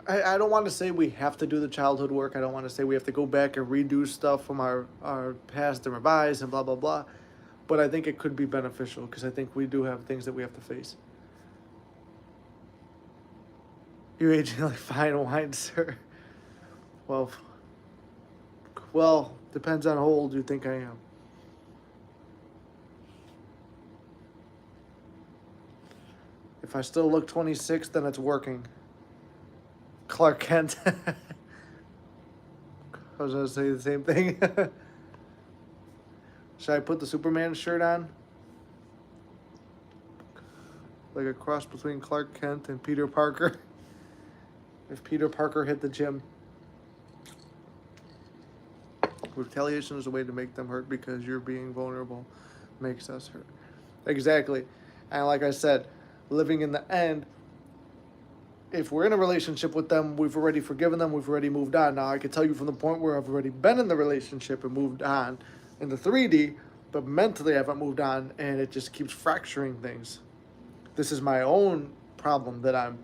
I don't want to say we have to do the childhood work. I don't want to say we have to go back and redo stuff from our past and revise and blah blah blah. But I think it could be beneficial because I think we do have things that we have to face. You're aging like fine wine, sir. Well, depends on how old you think I am. If I still look 26, then it's working. Clark Kent. I was going to say the same thing. Should I put the Superman shirt on? Like a cross between Clark Kent and Peter Parker. If Peter Parker hit the gym. Retaliation is a way to make them hurt because you're being vulnerable makes us hurt. Exactly. And like I said, living in the end, if we're in a relationship with them, we've already forgiven them, we've already moved on. Now, I can tell you from the point where I've already been in the relationship and moved on in the 3D, but mentally I haven't moved on, and it just keeps fracturing things. This is my own problem that I'm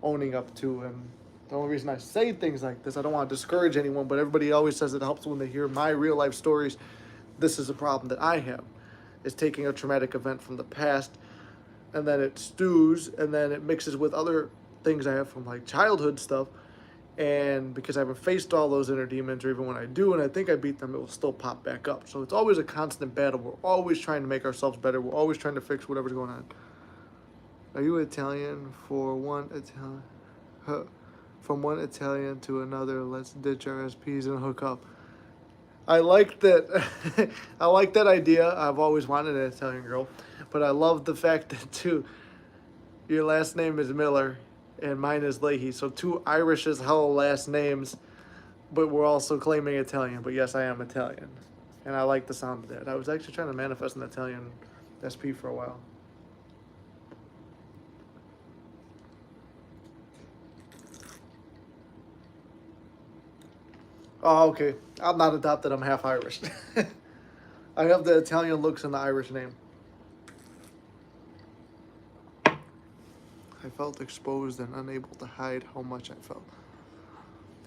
owning up to, and the only reason I say things like this, I don't want to discourage anyone, but everybody always says it helps when they hear my real life stories. This is a problem that I have, is taking a traumatic event from the past, and then it stews, and then it mixes with other things I have from like childhood stuff, and because I haven't faced all those inner demons, or even when I do and I think I beat them, it will still pop back up. So it's always a constant battle. We're always trying to make ourselves better. We're always trying to fix whatever's going on. Are you Italian? From one Italian to another, let's ditch our SPs and hook up. I like that. I like that idea. I've always wanted an Italian girl, but I love the fact that too, your last name is Miller and mine is Leahy, so two Irish as hell last names, but we're also claiming Italian. But yes, I am Italian, and I like the sound of that. I was actually trying to manifest an Italian SP for a while. Oh, okay. I'm not adopted. I'm half Irish. I have the Italian looks and the Irish name. I felt exposed and unable to hide how much I felt.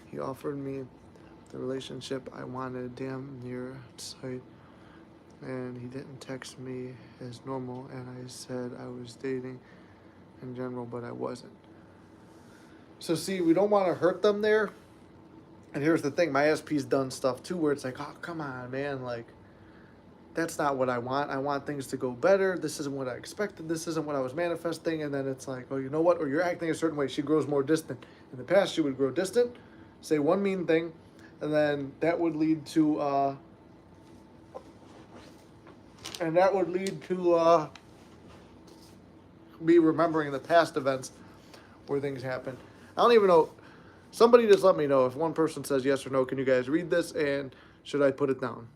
He offered me the relationship I wanted damn near sight, and he didn't text me as normal, and I said I was dating in general, but I wasn't. So see, we don't want to hurt them there. And here's the thing, my SP's done stuff too where it's like, oh, come on, man, like, that's not what I want. I want things to go better. This isn't what I expected. This isn't what I was manifesting. And then it's like, oh, you know what? Or you're acting a certain way. She grows more distant. In the past, she would grow distant, say one mean thing, and then that would lead to, me remembering the past events where things happened. I don't even know. Somebody just let me know if one person says yes or no. Can you guys read this, and should I put it down?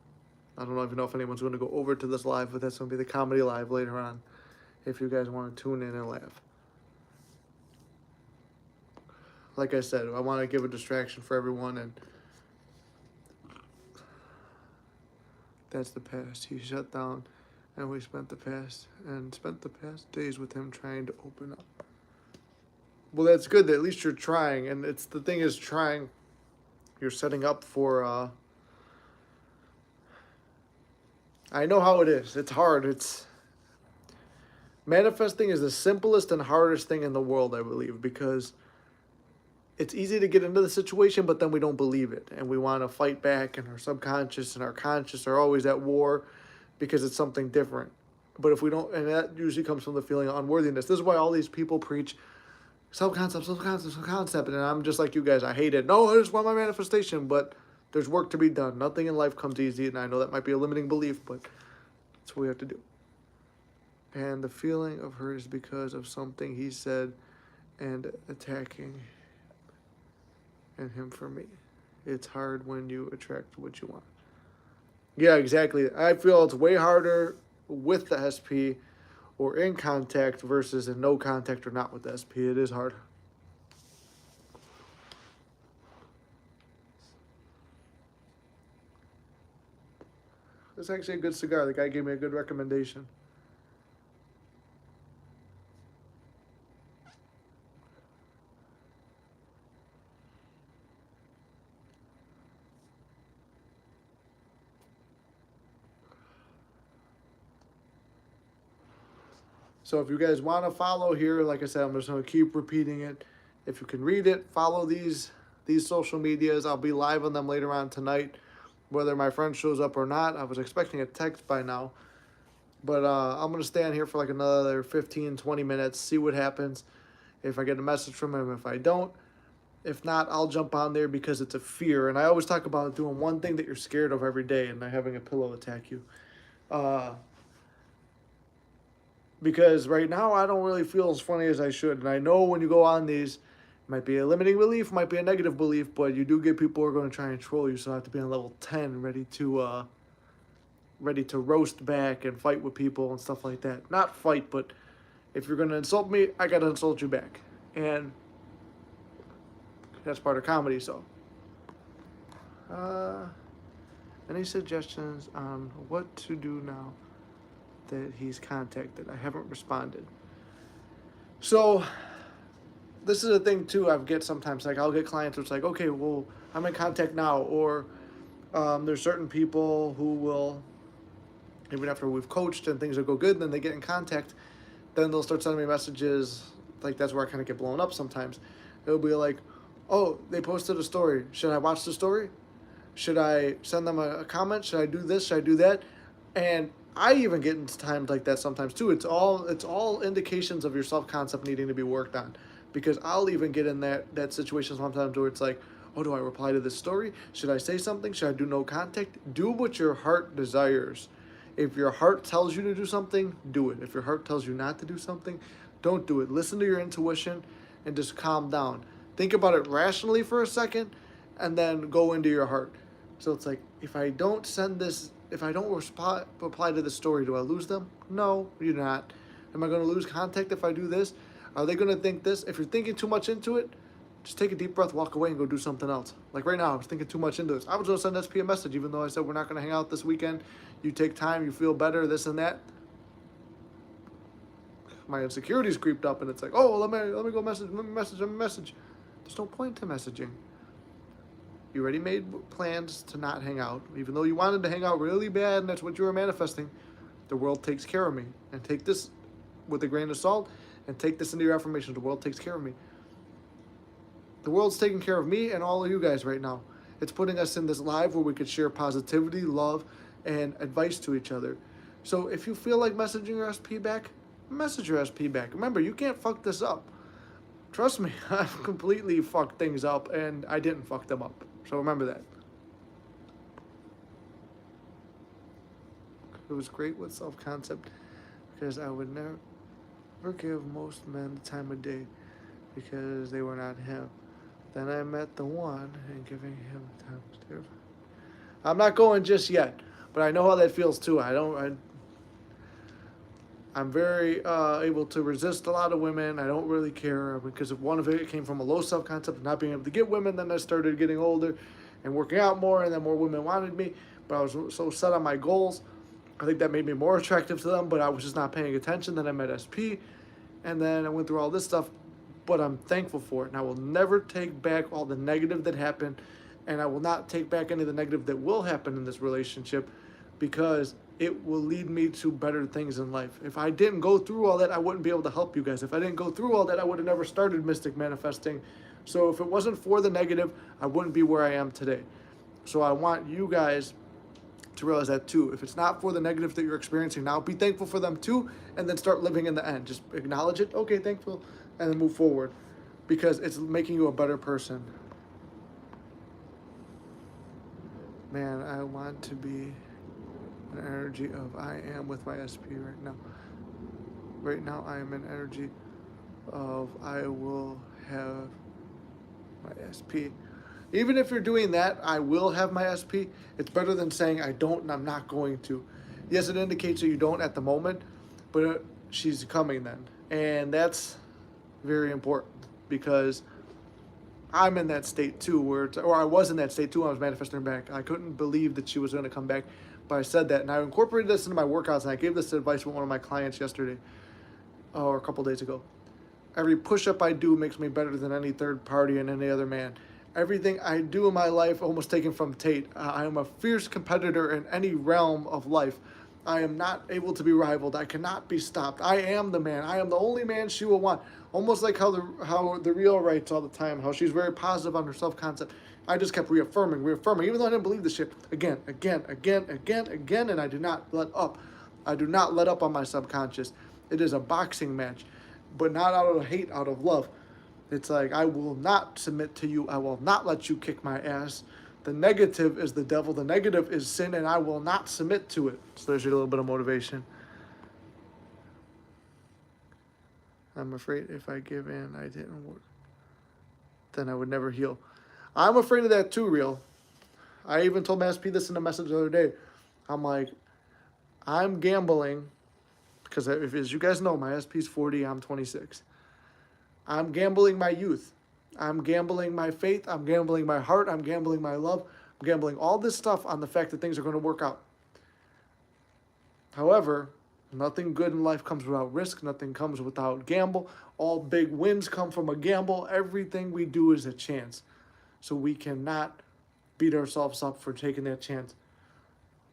I don't even know if anyone's going to go over to this live, but that's going to be the comedy live later on if you guys want to tune in and laugh. like I said, I want to give a distraction for everyone, and that's the past. He shut down, and we spent the past days with him trying to open up. Well, that's good. That at least you're trying, and it's the thing is trying. You're setting up for. I know how it is. It's hard. It's manifesting is the simplest and hardest thing in the world, I believe, because it's easy to get into the situation, but then we don't believe it, and we want to fight back, and our subconscious and our conscious are always at war because it's something different. But if we don't, and that usually comes from the feeling of unworthiness. This is why all these people preach self-concept, self-concept, self-concept, and I'm just like you guys. I hate it. No, I just want my manifestation, but there's work to be done. Nothing in life comes easy, and I know that might be a limiting belief, but that's what we have to do. And the feeling of hurt is because of something he said and attacking and him for me. It's hard when you attract what you want. Yeah, exactly. I feel it's way harder with the SP or in contact versus in no contact or not with the SP. It is hard. It's actually a good cigar. The guy gave me a good recommendation. So if you guys want to follow here, like I said, I'm just going to keep repeating it. If you can read it, follow these social medias. I'll be live on them later on tonight, whether my friend shows up or not. I was expecting a text by now. But I'm going to stand here for like another 15, 20 minutes, see what happens. If I get a message from him, if I don't. If not, I'll jump on there because it's a fear. And I always talk about doing one thing that you're scared of every day and not having a pillow attack you. Because right now I don't really feel as funny as I should. And I know when you go on these, it might be a limiting belief, might be a negative belief, but you do get people who are going to try and troll you. So I have to be on level 10, ready to roast back and fight with people and stuff like that. Not fight, but if you're going to insult me, I got to insult you back. And that's part of comedy, so. Any suggestions on what to do now that he's contacted? I haven't responded. So, this is a thing too I get sometimes. Like, I'll get clients where it's like, okay, well, I'm in contact now. Or there's certain people who will, even after we've coached and things will go good, then they get in contact. Then they'll start sending me messages. Like, that's where I kind of get blown up sometimes. It'll be like, oh, they posted a story. Should I watch the story? Should I send them a comment? Should I do this? Should I do that? And I even get into times like that sometimes too. It's all indications of your self-concept needing to be worked on. Because I'll even get in that situation sometimes where it's like, oh, do I reply to this story? Should I say something? Should I do no contact? Do what your heart desires. If your heart tells you to do something, do it. If your heart tells you not to do something, don't do it. Listen to your intuition and just calm down. Think about it rationally for a second and then go into your heart. So it's like, if I don't reply to the story, do I lose them? No, you're not. Am I going to lose contact if I do this? Are they going to think this? If you're thinking too much into it, just take a deep breath, walk away, and go do something else. Like right now, I was thinking too much into this. I was going to send SP a message, even though I said we're not going to hang out this weekend. You take time, you feel better, this and that. My insecurities creeped up, and it's like, oh, let me go message. There's no point to messaging. You already made plans to not hang out, even though you wanted to hang out really bad, and that's what you were manifesting. The world takes care of me, and take this with a grain of salt, and take this into your affirmation. The world takes care of me. The world's taking care of me and all of you guys right now. It's putting us in this live where we could share positivity, love, and advice to each other. So if you feel like messaging your SP back, message your SP back. Remember, you can't fuck this up. Trust me, I've completely fucked things up, and I didn't fuck them up. So remember that. It was great with self-concept because I would never give most men the time of day because they were not him. Then I met the one and giving him time was different. I'm not going just yet, but I know how that feels too. I'm very able to resist a lot of women. I don't really care because of one of it came from a low self-concept of not being able to get women. Then I started getting older and working out more, and then more women wanted me. But I was so set on my goals. I think that made me more attractive to them, but I was just not paying attention. Then I met SP, and then I went through all this stuff. But I'm thankful for it, and I will never take back all the negative that happened, and I will not take back any of the negative that will happen in this relationship, because it will lead me to better things in life. If I didn't go through all that, I wouldn't be able to help you guys. If I didn't go through all that, I would have never started Mystic Manifesting. So if it wasn't for the negative, I wouldn't be where I am today. So I want you guys to realize that too. If it's not for the negative that you're experiencing now, be thankful for them too, and then start living in the end. Just acknowledge it, okay, thankful, and then move forward, because it's making you a better person. Man, I want to be an energy of I am with my SP right now. Right now, I am an energy of I will have my SP. Even if you're doing that, I will have my SP, it's better than saying I don't and I'm not going to. Yes, it indicates that you don't at the moment, but she's coming then. And that's very important, because I'm in that state too, or I was in that state too when I was manifesting her back. I couldn't believe that she was going to come back, but I said that, and I incorporated this into my workouts, and I gave this advice with one of my clients yesterday, or a couple days ago. Every push-up I do makes me better than any third party and any other man. Everything I do in my life, almost taken from Tate, I am a fierce competitor in any realm of life. I am not able to be rivaled. I cannot be stopped. I am the man. I am the only man she will want. Almost like how the Real writes all the time, how she's very positive on her self-concept. I just kept reaffirming, even though I didn't believe this shit. Again, and I do not let up. I do not let up on my subconscious. It is a boxing match, but not out of hate, out of love. It's like, I will not submit to you. I will not let you kick my ass. The negative is the devil. The negative is sin, and I will not submit to it. So there's your little bit of motivation. I'm afraid if I give in, I didn't work, then I would never heal. I'm afraid of that too, Real. I even told my SP this in a message the other day. I'm like, I'm gambling, because as you guys know, my SP's 40, I'm 26. I'm gambling my youth. I'm gambling my faith. I'm gambling my heart. I'm gambling my love. I'm gambling all this stuff on the fact that things are going to work out. However, nothing good in life comes without risk. Nothing comes without gamble. All big wins come from a gamble. Everything we do is a chance. So we cannot beat ourselves up for taking that chance.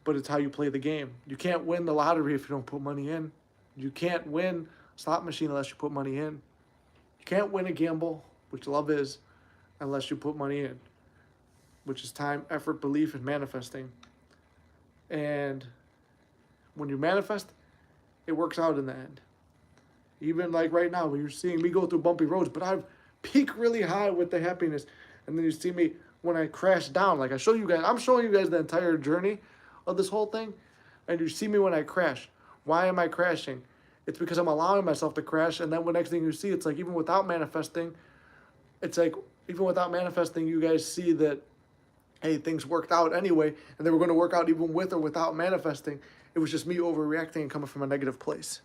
But it's how you play the game. You can't win the lottery if you don't put money in. You can't win a slot machine unless you put money in. You can't win a gamble, which love is, unless you put money in, which is time, effort, belief, and manifesting. And when you manifest, it works out in the end. Even like right now, when you're seeing me go through bumpy roads, but I've peaked really high with the happiness. And then you see me when I crash down. Like I'm showing you guys the entire journey of this whole thing. And you see me when I crash. Why am I crashing? It's because I'm allowing myself to crash. And then the next thing you see, it's like even without manifesting, you guys see that, hey, things worked out anyway. And they were going to work out even with or without manifesting. It was just me overreacting and coming from a negative place.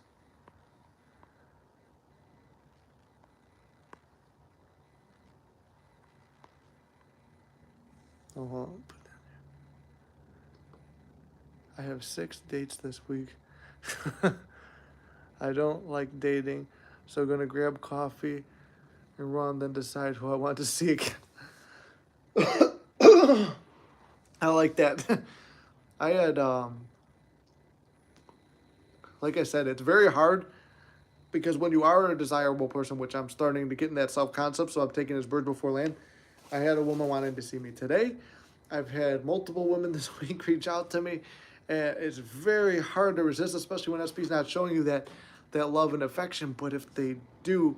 Oh, hold on. Put that there. I have 6 dates this week. I don't like dating, so I'm going to grab coffee and run, then decide who I want to see again. I like that. I had, like I said, it's very hard, because when you are a desirable person, which I'm starting to get in that self-concept, so I'm taking this bird before land. I had a woman wanting to see me today. I've had multiple women this week reach out to me. And it's very hard to resist, especially when SP's not showing you that love and affection. But if they do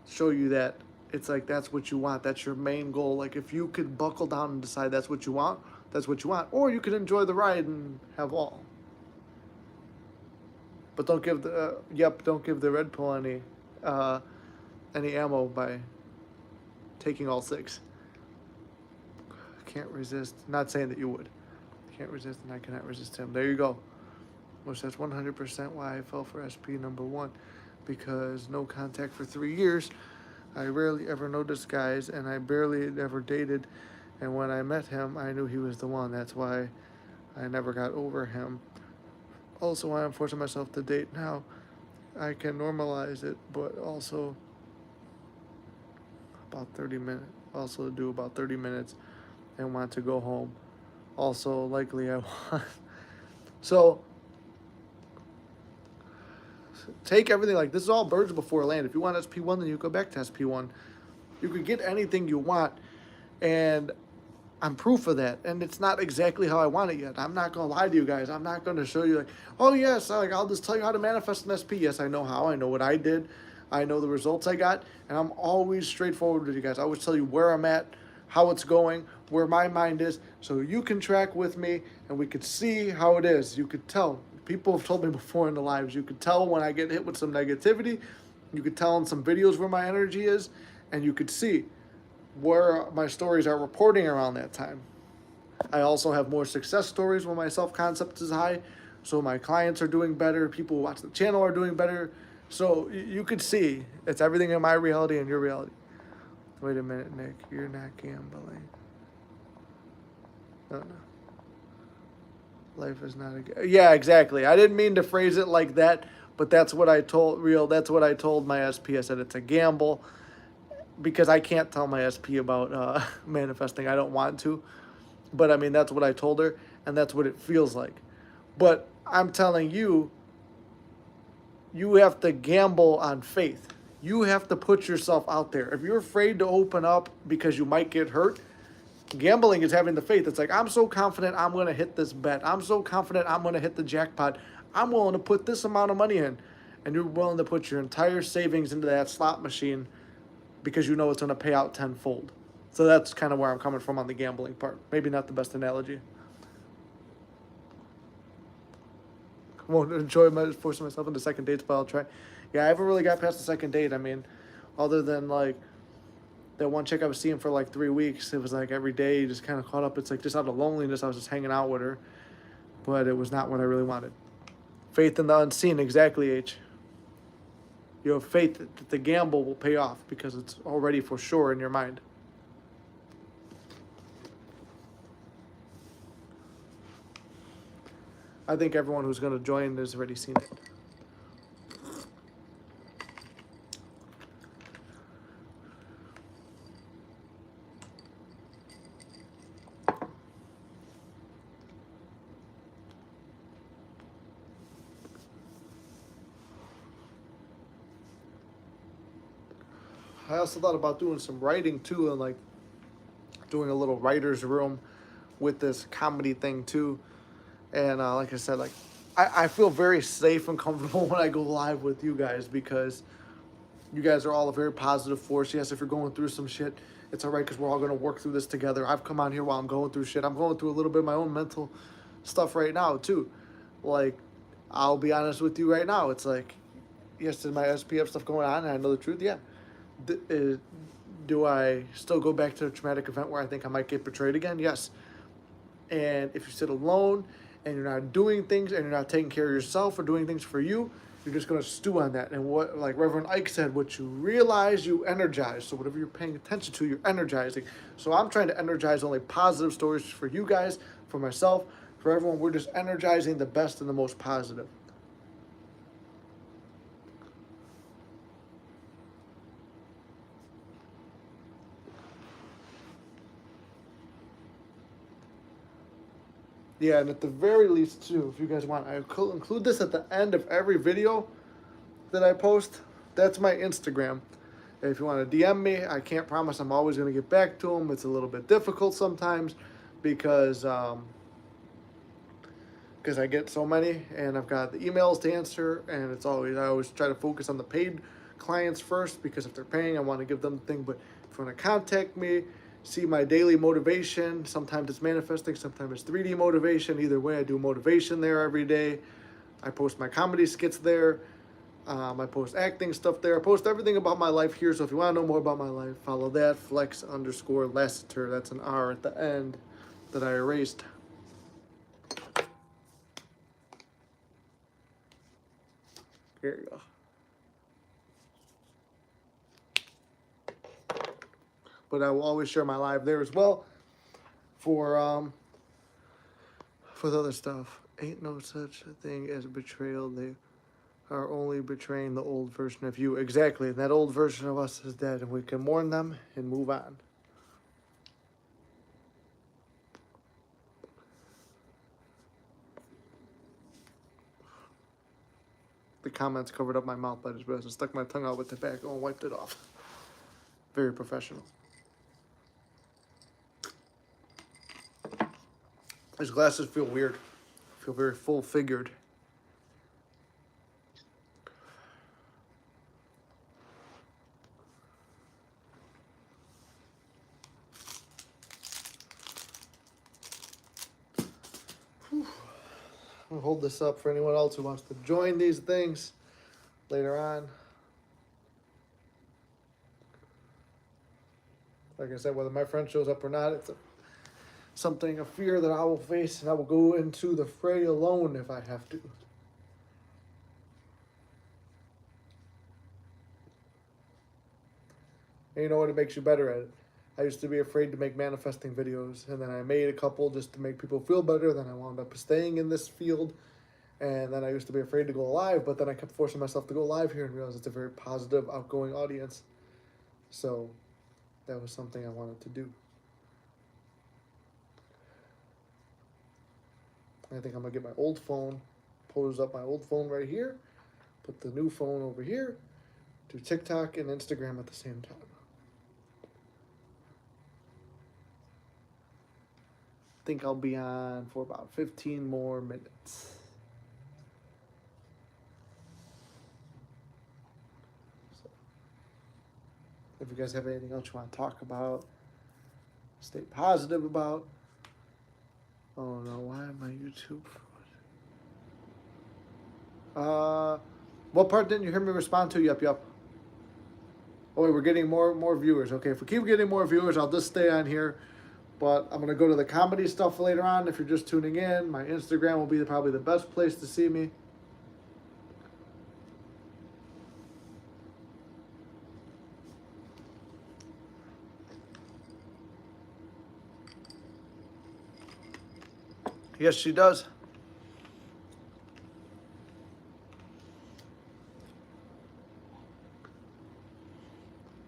show you that, it's like that's what you want. That's your main goal. Like if you could buckle down and decide that's what you want, that's what you want. Or you could enjoy the ride and have all. But don't give the Red Pill any ammo by taking all 6. Can't resist. Not saying that you would. Can't resist and I cannot resist him. There you go. which that's 100% why I fell for SP number one, because no contact for 3 years. I rarely ever noticed guys, and I barely ever dated. And when I met him, I knew he was the one. That's why I never got over him. Also, why I'm forcing myself to date now. I can normalize it, but also about 30 minutes. Also do about 30 minutes and want to go home. Also, likely I want. So, take everything like this is all birds before land. If you want SP1, then you go back to SP1. You could get anything you want, and I'm proof of that. And it's not exactly how I want it yet. I'm not gonna lie to you guys. I'm not gonna show you like, oh yes, like I'll just tell you how to manifest an SP. Yes, I know how. I know what I did. I know the results I got, and I'm always straightforward with you guys. I always tell you where I'm at, how it's going, where my mind is, so you can track with me and we could see how it is. You could tell. People have told me before in the lives, you could tell when I get hit with some negativity. You could tell in some videos where my energy is, and you could see where my stories are reporting around that time. I also have more success stories when my self-concept is high, so my clients are doing better, people who watch the channel are doing better. So you could see it's everything in my reality and your reality. Wait a minute, Nick, you're not gambling. No. Life is not a... Yeah, exactly. I didn't mean to phrase it like that, but that's what I told that's what I told my SP. I said it's a gamble, because I can't tell my SP about manifesting. I don't want to. But I mean, that's what I told her, and that's what it feels like. But I'm telling you, you have to gamble on faith. You have to put yourself out there. If you're afraid to open up because you might get hurt, gambling is having the faith. It's like, I'm so confident I'm going to hit this bet. I'm so confident I'm going to hit the jackpot. I'm willing to put this amount of money in. And you're willing to put your entire savings into that slot machine because you know it's going to pay out tenfold. So that's kind of where I'm coming from on the gambling part. Maybe not the best analogy. I won't enjoy forcing myself into second dates, but I'll try. Yeah, I haven't really got past the second date. I mean, other than like that one chick I was seeing for like 3 weeks, it was like every day just kind of caught up. It's like just out of loneliness, I was just hanging out with her. But it was not what I really wanted. Faith in the unseen, exactly, H. You have faith that the gamble will pay off because it's already for sure in your mind. I think everyone who's going to join has already seen it. I also thought about doing some writing too, and like doing a little writer's room with this comedy thing too. And like I said, like I feel very safe and comfortable when I go live with you guys because you guys are all a very positive force. Yes, if you're going through some shit, it's all right because we're all going to work through this together. I've come on here while I'm going through shit. I'm going through a little bit of my own mental stuff right now too. Like, I'll be honest with you right now. It's like, yes, there's my SPF stuff going on and I know the truth. Yeah. Do I still go back to a traumatic event where I think I might get betrayed again? Yes. And if you sit alone and you're not doing things and you're not taking care of yourself or doing things for you, you're just going to stew on that. And what, like Reverend Ike said, what you realize, you energize. So whatever you're paying attention to, you're energizing. So I'm trying to energize only positive stories for you guys, for myself, for everyone. We're just energizing the best and the most positive. Yeah, and at the very least, too, if you guys want, I could include this at the end of every video that I post. That's my Instagram. If you want to DM me, I can't promise I'm always going to get back to them. It's a little bit difficult sometimes because I get so many and I've got the emails to answer, and I always try to focus on the paid clients first because if they're paying, I want to give them the thing. But if you want to contact me, see my daily motivation, sometimes it's manifesting, sometimes it's 3D motivation. Either way, I do motivation there every day. I post my comedy skits there. I post acting stuff there. I post everything about my life here. So if you want to know more about my life, follow that, Flex_Lassiter. That's an R at the end that I erased. Here you go. But I will always share my live there as well for the other stuff. Ain't no such a thing as betrayal. They are only betraying the old version of you. Exactly. That old version of us is dead, and we can mourn them and move on. The comments covered up my mouth. I just realized I stuck my tongue out with tobacco and wiped it off. Very professional. These glasses feel weird. I feel very full-figured. I'll hold this up for anyone else who wants to join these things later on. Like I said, whether my friend shows up or not, it's something, a fear that I will face, and I will go into the fray alone if I have to. And you know what? It makes you better at it. I used to be afraid to make manifesting videos, and then I made a couple just to make people feel better. Then I wound up staying in this field, and then I used to be afraid to go live, but then I kept forcing myself to go live here and realized it's a very positive, outgoing audience. So that was something I wanted to do. I think I'm going to get my old phone, pose up my old phone right here, put the new phone over here, do TikTok and Instagram at the same time. I think I'll be on for about 15 more minutes. So, if you guys have anything else you want to talk about, stay positive about. Oh no, why am I YouTube? What part didn't you hear me respond to? Yup. Oh wait, we're getting more viewers. Okay, if we keep getting more viewers, I'll just stay on here. But I'm going to go to the comedy stuff later on. If you're just tuning in, my Instagram will be probably the best place to see me. Yes, she does.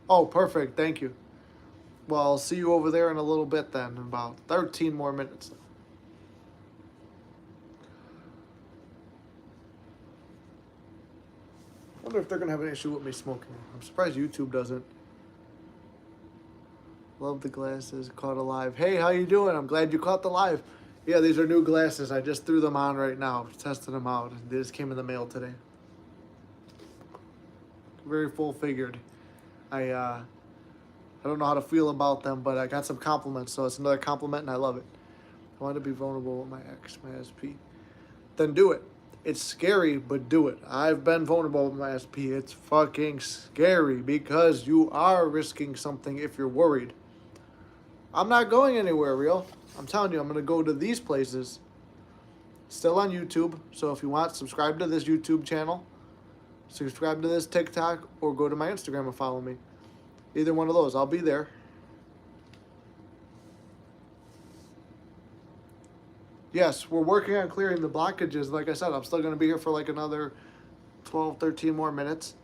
Oh, perfect. Thank you. Well, I'll see you over there in a little bit then, in about 13 more minutes. I wonder if they're going to have an issue with me smoking. I'm surprised YouTube doesn't. Love the glasses. Caught a live. Hey, how you doing? I'm glad you caught the live. Yeah, these are new glasses. I just threw them on right now. Testing them out. They just came in the mail today. Very full-figured. I don't know how to feel about them, but I got some compliments, so it's another compliment, and I love it. I want to be vulnerable with my ex, my SP. Then do it. It's scary, but do it. I've been vulnerable with my SP. It's fucking scary because you are risking something if you're worried. I'm not going anywhere, real. I'm telling you, I'm going to go to these places. Still on YouTube, so if you want, subscribe to this YouTube channel, subscribe to this TikTok, or go to my Instagram and follow me. Either one of those, I'll be there. Yes, we're working on clearing the blockages. Like I said, I'm still going to be here for like another 12, 13 more minutes.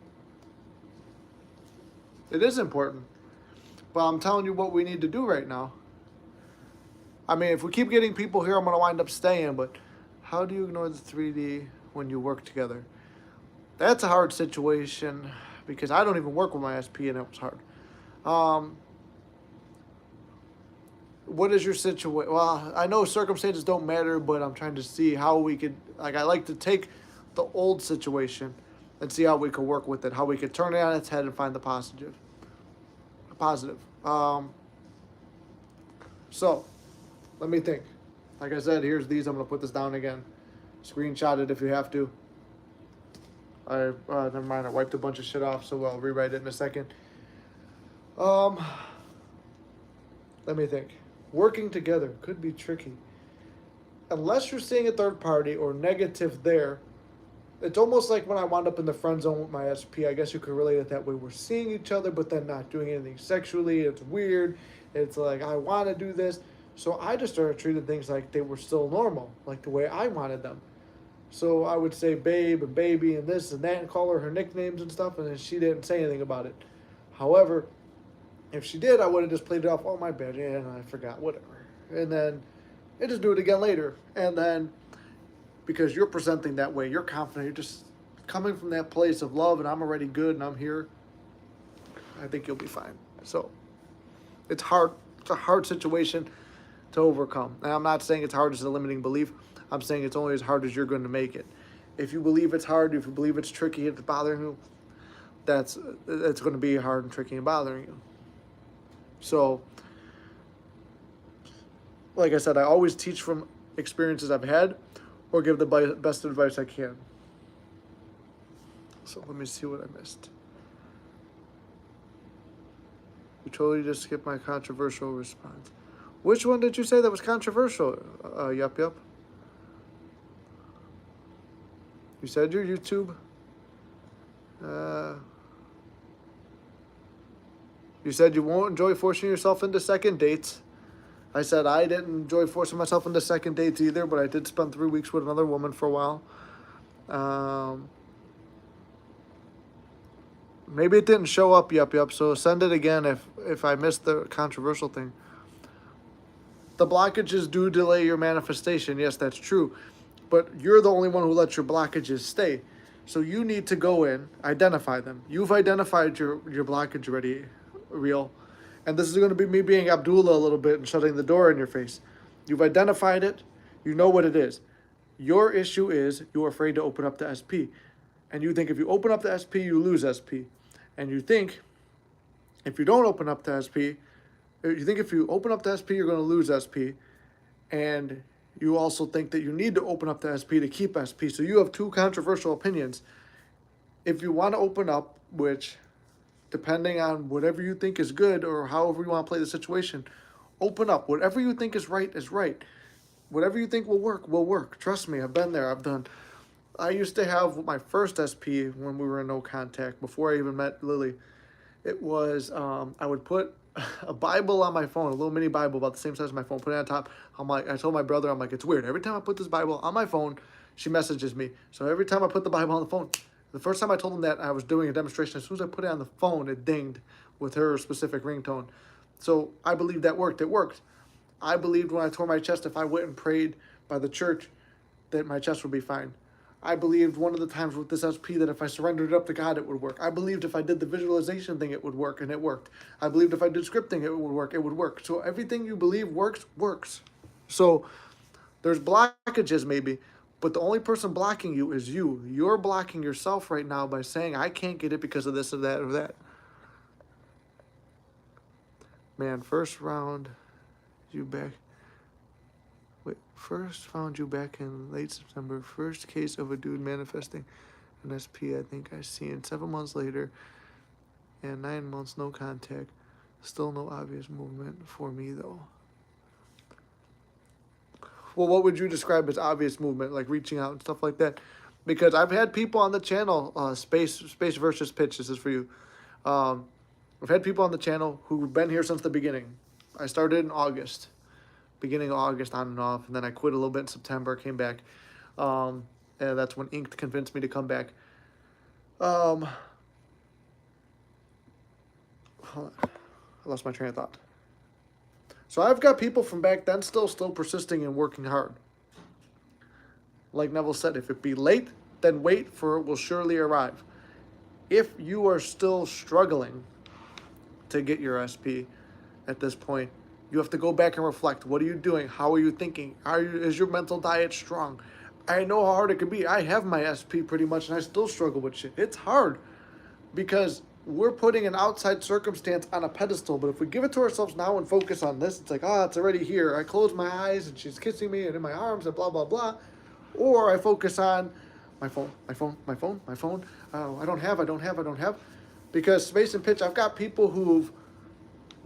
It is important. But I'm telling you what we need to do right now. I mean, if we keep getting people here, I'm going to wind up staying. But how do you ignore the 3D when you work together? That's a hard situation because I don't even work with my SP and it was hard. What is your situation? Well, I know circumstances don't matter, but I'm trying to see how we could, like, I like to take the old situation and see how we could work with it, how we could turn it on its head and find the positive. So, let me think. Like I said, here's these. I'm going to put this down again. Screenshot it if you have to. Never mind, I wiped a bunch of shit off, so I'll rewrite it in a second. Let me think. Working together could be tricky. Unless you're seeing a third party or negative there, It's almost like when I wound up in the friend zone with my SP. I guess you could relate it that way. We're seeing each other, but then not doing anything sexually. It's weird. It's like, I want to do this. So I just started treating things like they were still normal, like the way I wanted them. So I would say babe and baby and this and that and call her nicknames and stuff, and then she didn't say anything about it. However, if she did, I would have just played it off, oh, my bad, yeah, and I forgot, whatever. And then I just do it again later. And then because you're presenting that way, you're confident, you're just coming from that place of love, and I'm already good and I'm here, I think you'll be fine. So it's hard. It's a hard situation to overcome. And I'm not saying it's hard as a limiting belief. I'm saying it's only as hard as you're going to make it. If you believe it's hard, if you believe it's tricky, it's bothering you, that's going to be hard and tricky and bothering you. So, like I said, I always teach from experiences I've had or give the best advice I can. So let me see what I missed. You totally just skipped my controversial response. Which one did you say that was controversial? Yup. You said your YouTube. You said you won't enjoy forcing yourself into second dates. I said I didn't enjoy forcing myself into second dates either, but I did spend 3 weeks with another woman for a while. Maybe it didn't show up, yup. So send it again if I missed the controversial thing. The blockages do delay your manifestation. Yes, that's true. But you're the only one who lets your blockages stay. So you need to go in, identify them. You've identified your blockage already, real. And this is going to be me being Abdullah a little bit and shutting the door in your face. You've identified it. You know what it is. Your issue is you're afraid to open up the SP. And you think if you open up the SP, you lose SP. And you think if you don't open up the SP, you think if you open up the SP, you're going to lose SP. And you also think that you need to open up the SP to keep SP. So you have two controversial opinions. If you want to open up, which, depending on whatever you think is good or however you want to play the situation, open up. Whatever you think is right is right. Whatever you think will work will work. Trust me, I've been there. I used to have my first SP when we were in no contact, before I even met Lily. It was, I would put a Bible on my phone, a little mini Bible about the same size as my phone, put it on top. I told my brother, it's weird. Every time I put this Bible on my phone, she messages me. So every time I put the Bible on the phone, the first time I told him that, I was doing a demonstration. As soon as I put it on the phone, it dinged with her specific ringtone. So I believe that worked. It worked. I believed when I tore my chest, if I went and prayed by the church, that my chest would be fine. I believed one of the times with this SP that if I surrendered it up to God, it would work. I believed if I did the visualization thing, it would work, and it worked. I believed if I did scripting, it would work. It would work. So everything you believe works. So there's blockages maybe, but the only person blocking you is you. You're blocking yourself right now by saying, I can't get it because of this or that or that. Man, first round, you back. First found you back in late September. First case of a dude manifesting an SP, I think I seen. 7 months later, and 9 months, no contact. Still no obvious movement for me, though. Well, what would you describe as obvious movement, like reaching out and stuff like that? Because I've had people on the channel, Space versus Pitch, this is for you. I've had people on the channel who've been here since the beginning. I started in August. Beginning of August, on and off, and then I quit a little bit in September, came back, and that's when Inked convinced me to come back. Hold on. I lost my train of thought. So I've got people from back then still persisting and working hard. Like Neville said, if it be late, then wait, for it will surely arrive. If you are still struggling to get your SP at this point, you have to go back and reflect. What are you doing? How are you thinking? Is your mental diet strong? I know how hard it can be. I have my SP pretty much, and I still struggle with shit. It's hard because we're putting an outside circumstance on a pedestal. But if we give it to ourselves now and focus on this, it's like, it's already here. I close my eyes, and she's kissing me and in my arms and blah, blah, blah. Or I focus on my phone. Oh, I don't have. Because Space and Pitch, I've got people who've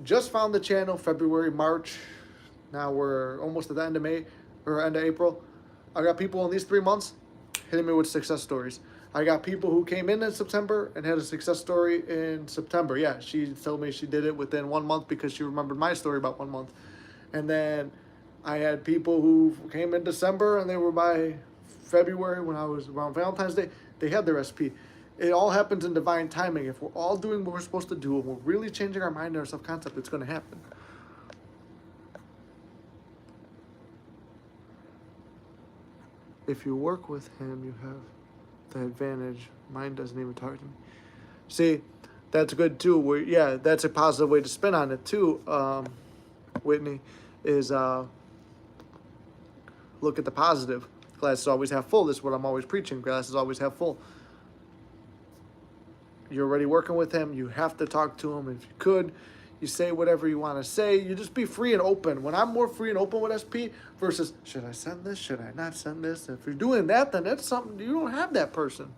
just found the channel February, March. Now we're almost at the end of May or end of April. I got people in these 3 months hitting me with success stories. I got people who came in September and had a success story in September. Yeah, she told me she did it within 1 month because she remembered my story about 1 month. And then I had people who came in December and they were by February, when I was around Valentine's Day, they had their SP. It all happens in divine timing. If we're all doing what we're supposed to do and we're really changing our mind and our self-concept, it's going to happen. If you work with him, you have the advantage. Mine doesn't even talk to me. See, that's good too. Yeah, that's a positive way to spin on it too, Whitney, is look at the positive. Glasses always half full. This is what I'm always preaching. Glasses always half full. You're already working with him. You have to talk to him. If you could, you say whatever you want to say. You just be free and open. When I'm more free and open with SP versus, should I send this? Should I not send this? If you're doing that, then that's something, you don't have that person.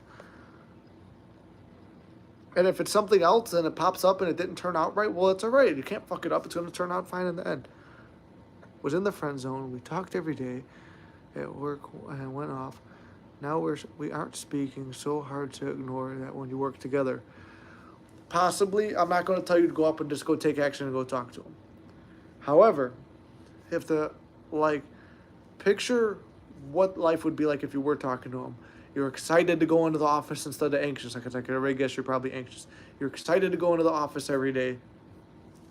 And if it's something else and it pops up and it didn't turn out right, well, it's all right. You can't fuck it up. It's going to turn out fine in the end. Was in the friend zone. We talked every day at work and went off. Now we aren't speaking. So hard to ignore that when you work together. Possibly, I'm not going to tell you to go up and just go take action and go talk to him. However, if picture what life would be like if you were talking to him. You're excited to go into the office instead of anxious. Because I could already guess you're probably anxious. You're excited to go into the office every day.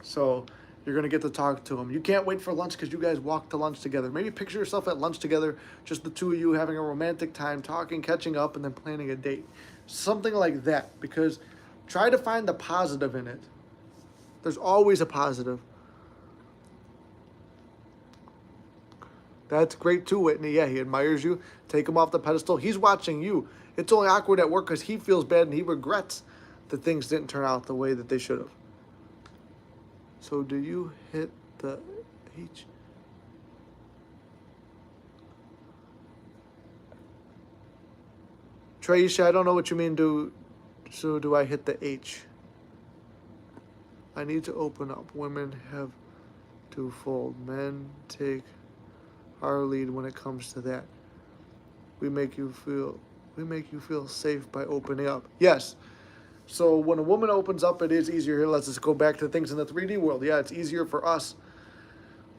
So you're going to get to talk to him. You can't wait for lunch because you guys walk to lunch together. Maybe picture yourself at lunch together, just the two of you having a romantic time, talking, catching up, and then planning a date. Something like that. Because try to find the positive in it. There's always a positive. That's great too, Whitney. Yeah, he admires you. Take him off the pedestal. He's watching you. It's only awkward at work because he feels bad and he regrets that things didn't turn out the way that they should have. So do you hit the H? Traisha, I don't know what you mean. Do I hit the H? I need to open up. Women have to fold. Men take our lead when it comes to that. We make you feel safe by opening up. Yes. So when a woman opens up, it is easier. Here, let's just go back to things in the 3D world. Yeah, it's easier for us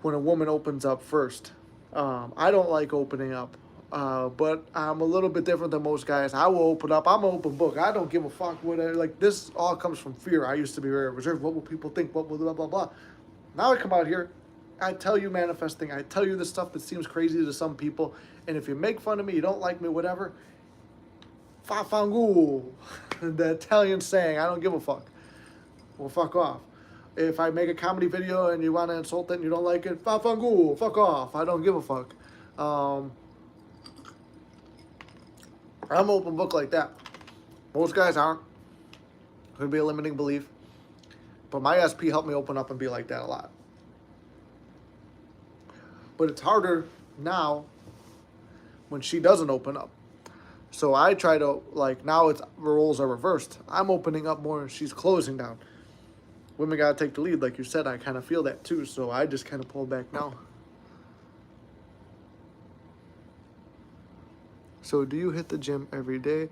when a woman opens up first. I don't like opening up, but I'm a little bit different than most guys. I will open up. I'm an open book. I don't give a fuck what this all comes from fear. I used to be very reserved. What will people think? What will blah, blah, blah. Now I come out here. I tell you manifesting. I tell you the stuff that seems crazy to some people. And if you make fun of me, you don't like me, whatever, Fafangul, the Italian saying, I don't give a fuck. Well, fuck off. If I make a comedy video and you want to insult it and you don't like it, Fafangul, fuck off. I don't give a fuck. I'm an open book like that. Most guys aren't. Could be a limiting belief. But my SP helped me open up and be like that a lot. But it's harder now when she doesn't open up. So I try to, now it's roles are reversed. I'm opening up more and she's closing down. Women got to take the lead. Like you said, I kind of feel that too. So I just kind of pull back now. So do you hit the gym every day?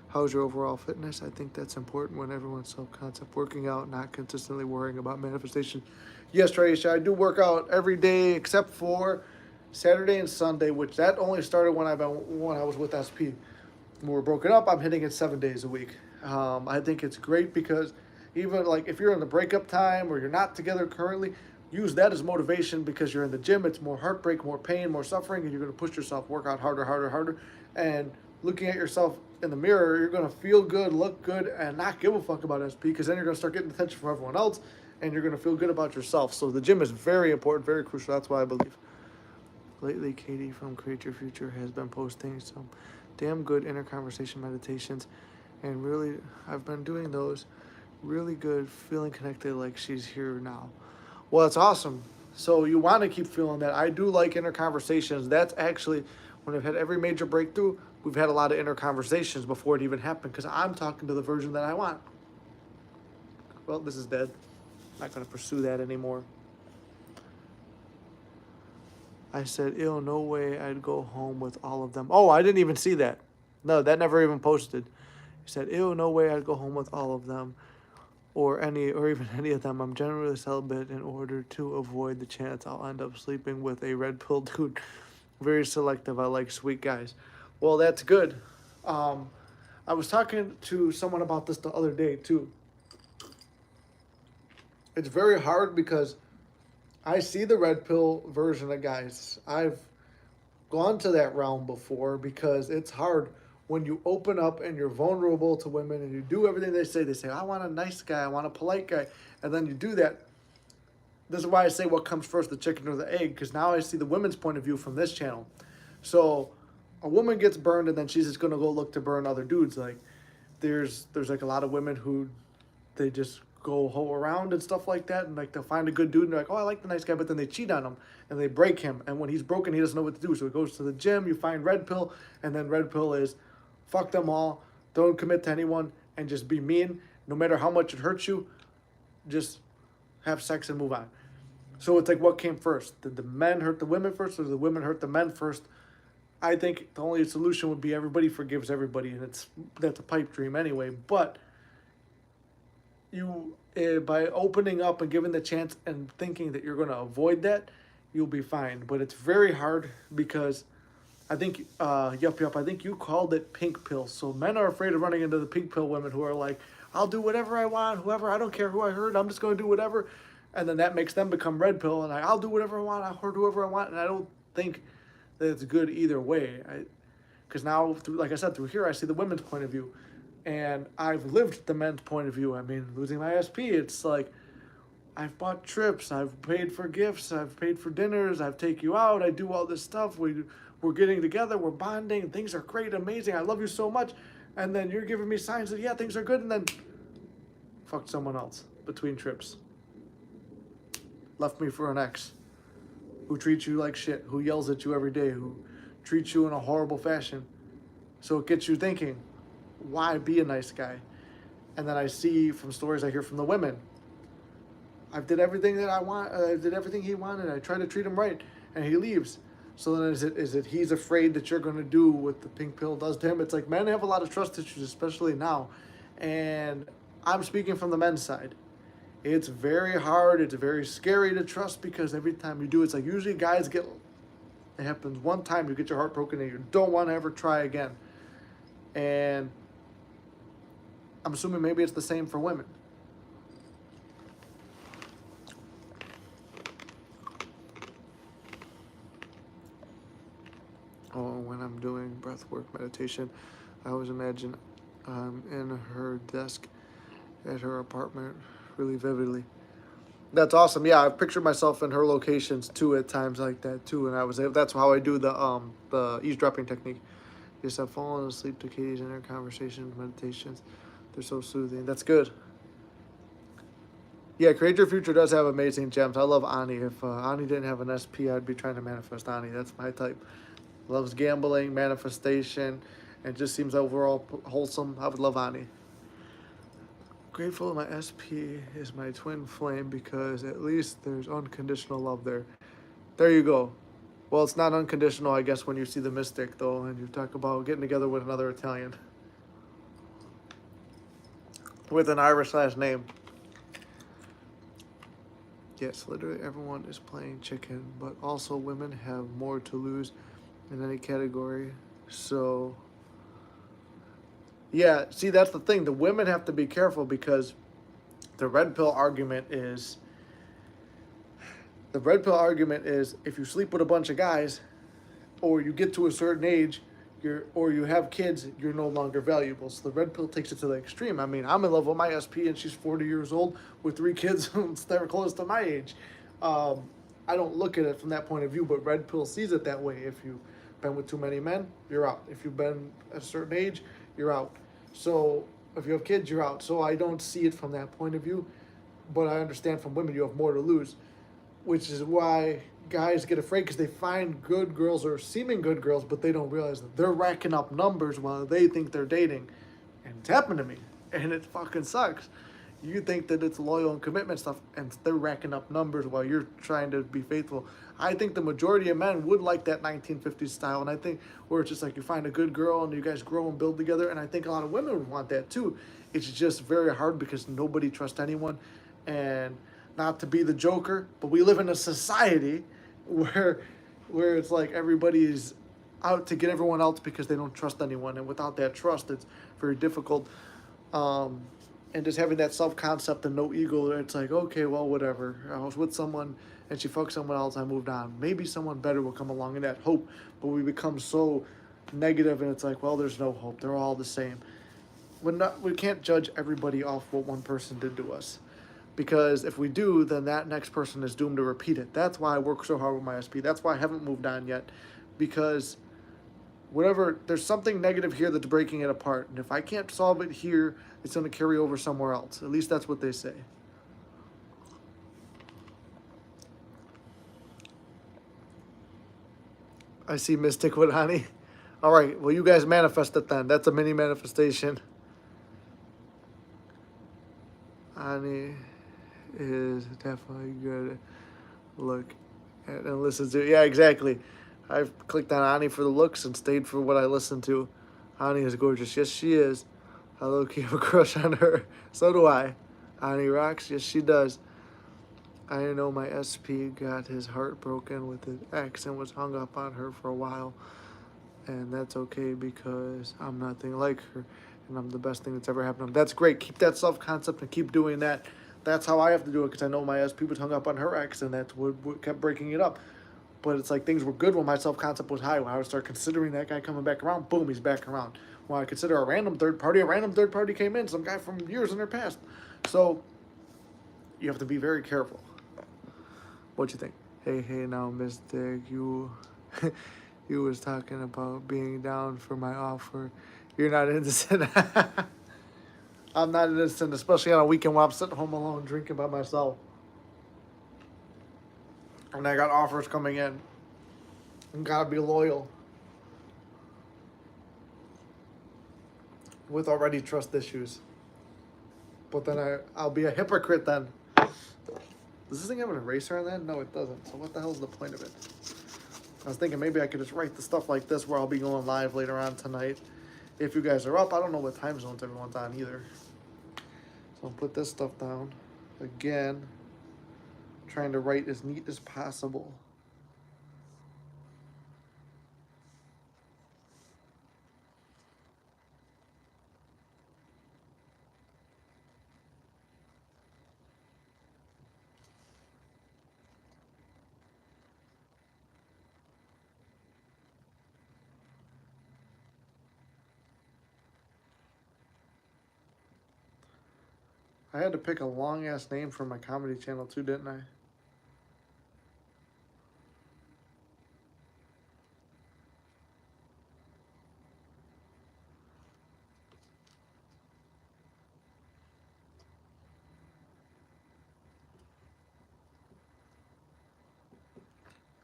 How's your overall fitness? I think that's important when everyone's self-concept. Working out, not consistently worrying about manifestation. Yes, Traisha, I do work out every day except for Saturday and Sunday, which that only started when I was with SP. When we're broken up, I'm hitting it 7 days a week. I think it's great because even if you're in the breakup time or you're not together currently, use that as motivation because you're in the gym. It's more heartbreak, more pain, more suffering, and you're going to push yourself, work out harder, harder, harder. And looking at yourself in the mirror, you're going to feel good, look good, and not give a fuck about SP because then you're going to start getting attention from everyone else and you're going to feel good about yourself. So the gym is very important, very crucial. That's why I believe. Lately, Katie from Create Your Future has been posting some damn good inner conversation meditations, and really, I've been doing those really good, feeling connected like she's here now. Well, it's awesome. So you want to keep feeling that. I do like inner conversations. That's actually, when I've had every major breakthrough, we've had a lot of inner conversations before it even happened because I'm talking to the version that I want. Well, this is dead. I'm not going to pursue that anymore. I said, ew, no way I'd go home with all of them. Oh, I didn't even see that. No, that never even posted. He said, ew, no way I'd go home with all of them. Or even any of them. I'm generally celibate in order to avoid the chance I'll end up sleeping with a red pill dude. Very selective. I like sweet guys. Well, that's good. Um, I was talking to someone about this the other day too. It's very hard because I see the red pill version of guys. I've gone to that realm before because it's hard when you open up and you're vulnerable to women and you do everything they say. They say, I want a nice guy, I want a polite guy. And then you do that. This is why I say what comes first, the chicken or the egg, because now I see the women's point of view from this channel. So a woman gets burned and then she's just going to go look to burn other dudes. Like there's like a lot of women who they just go hoe around and stuff like that, and like they'll find a good dude and they're like, oh, I like the nice guy, but then they cheat on him and they break him, and when he's broken he doesn't know what to do, so he goes to the gym. You find red pill, and then red pill is fuck them all, don't commit to anyone, and just be mean no matter how much it hurts you. Just have sex and move on. So it's like, what came first? Did the men hurt the women first, or did the women hurt the men first? I think the only solution would be everybody forgives everybody, and that's a pipe dream anyway. But you, by opening up and giving the chance and thinking that you're going to avoid that, you'll be fine. But it's very hard because I think, yup, I think you called it pink pill. So men are afraid of running into the pink pill women who are like, I'll do whatever I want, whoever, I don't care who I hurt, I'm just going to do whatever. And then that makes them become red pill, and I'll do whatever I want, I'll hurt whoever I want. And I don't think that it's good either way. Because now, like I said, through here, I see the women's point of view. And I've lived the men's point of view. I mean, losing my SP, it's like, I've bought trips, I've paid for gifts, I've paid for dinners, I've take you out, I do all this stuff, we're getting together, we're bonding, things are great, amazing, I love you so much, and then you're giving me signs that, yeah, things are good, and then fucked someone else between trips. Left me for an ex who treats you like shit, who yells at you every day, who treats you in a horrible fashion. So it gets you thinking, why be a nice guy? And then I see from stories I hear from the women, I did everything that I want. I did everything he wanted. I tried to treat him right, and he leaves. So then is it he's afraid that you're going to do what the pink pill does to him? It's like men have a lot of trust issues, especially now. And I'm speaking from the men's side. It's very hard. It's very scary to trust because every time you do, it's like usually guys it happens one time, you get your heart broken and you don't want to ever try again. And I'm assuming maybe it's the same for women. Oh, when I'm doing breath work meditation, I always imagine I'm in her desk at her apartment really vividly. That's awesome. Yeah, I've pictured myself in her locations too at times like that too, and that's how I do the eavesdropping technique. Yes, I've fallen asleep to Katie's inner conversations, meditations. They're so soothing. That's good. Yeah, Create Your Future does have amazing gems. I love Ani. If Ani didn't have an SP, I'd be trying to manifest Ani. That's my type. Loves gambling, manifestation, and just seems overall wholesome. I would love Ani. Grateful my SP is my twin flame because at least there's unconditional love there. There you go. Well, it's not unconditional, I guess, when you see the mystic, though, and you talk about getting together with another Italian with an Irish last name. Yes, literally everyone is playing chicken, but also women have more to lose in any category. So, yeah, see, that's the thing. The women have to be careful because the red pill argument is if you sleep with a bunch of guys or you get to a certain age, or you have kids, you're no longer valuable. So the red pill takes it to the extreme. I mean, I'm in love with my SP and she's 40 years old with 3 kids that are close to my age. I don't look at it from that point of view, but red pill sees it that way. If you've been with too many men, you're out. If you've been at a certain age, you're out. So if you have kids, you're out. So I don't see it from that point of view, but I understand from women you have more to lose, which is why guys get afraid because they find good girls or seeming good girls, but they don't realize that they're racking up numbers while they think they're dating. And it's happened to me, and it fucking sucks. You think that it's loyal and commitment stuff, and they're racking up numbers while you're trying to be faithful. I think the majority of men would like that 1950s style, and I think where it's just like you find a good girl and you guys grow and build together, and I think a lot of women would want that too. It's just very hard because nobody trusts anyone, and not to be the joker, but we live in a society where it's like everybody's out to get everyone else because they don't trust anyone, and without that trust, it's very difficult. Um, and just having that self concept and no ego, it's like, okay, well, whatever. I was with someone and she fucked someone else, I moved on. Maybe someone better will come along in that hope, but we become so negative and it's like, well, there's no hope. They're all the same. We can't judge everybody off what one person did to us. Because if we do, then that next person is doomed to repeat it. That's why I work so hard with my SP. That's why I haven't moved on yet. Because whatever, there's something negative here that's breaking it apart. And if I can't solve it here, it's going to carry over somewhere else. At least that's what they say. I see Mystic with Honey. All right, well, you guys manifest it then. That's a mini manifestation. Honey is definitely good. Look and listen to. Yeah, exactly. I've clicked on Ani for the looks and stayed for what I listened to. Ani is gorgeous. Yes, she is. I low-key have a crush on her. So do I. Ani rocks. Yes, she does. I know my SP got his heart broken with his ex and was hung up on her for a while. And that's okay because I'm nothing like her. And I'm the best thing that's ever happened to him. That's great. Keep that self-concept and keep doing that. That's how I have to do it because I know my SP was hung up on her ex and that's what kept breaking it up. But it's like things were good when my self-concept was high. When I would start considering that guy coming back around, boom, he's back around. When I consider a random third party came in, some guy from years in their past. So you have to be very careful. What you think? Hey, now, Mystic, you you was talking about being down for my offer. You're not innocent. I'm not innocent, especially on a weekend while I'm sitting home alone drinking by myself. And I got offers coming in. You gotta be loyal. With already trust issues. But then I'll be a hypocrite then. Does this thing have an eraser on that? No, it doesn't. So what the hell's the point of it? I was thinking maybe I could just write the stuff like this where I'll be going live later on tonight. If you guys are up, I don't know what time zones everyone's on either. So I'll put this stuff down. Again, trying to write as neat as possible. I had to pick a long-ass name for my comedy channel too, didn't I?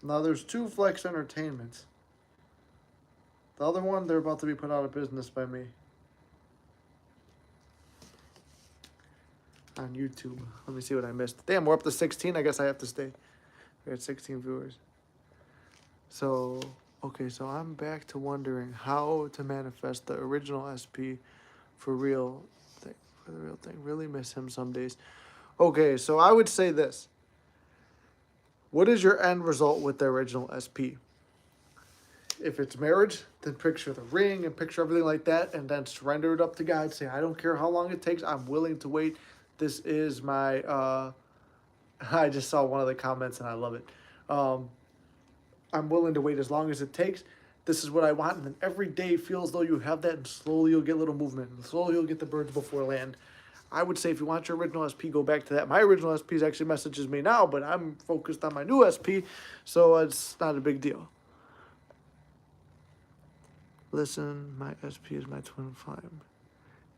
Now there's two Flex Entertainments. The other one, they're about to be put out of business by me. On YouTube. Let me see what I missed. Damn, we're up to 16. I guess I have to stay. We're at 16 viewers. So, okay, so I'm back to wondering how to manifest the original SP for real thing. For the real thing. Really miss him some days. Okay, so I would say this. What is your end result with the original SP? If it's marriage, then picture the ring and picture everything like that and then surrender it up to God. Say, I don't care how long it takes. I'm willing to wait. This is my, I just saw one of the comments and I love it. I'm willing to wait as long as it takes. This is what I want. And then every day feel as though you have that and slowly you'll get little movement. And slowly you'll get the birds before land. I would say if you want your original SP, go back to that. My original SP actually messages me now, but I'm focused on my new SP, so it's not a big deal. Listen, my SP is my twin flame.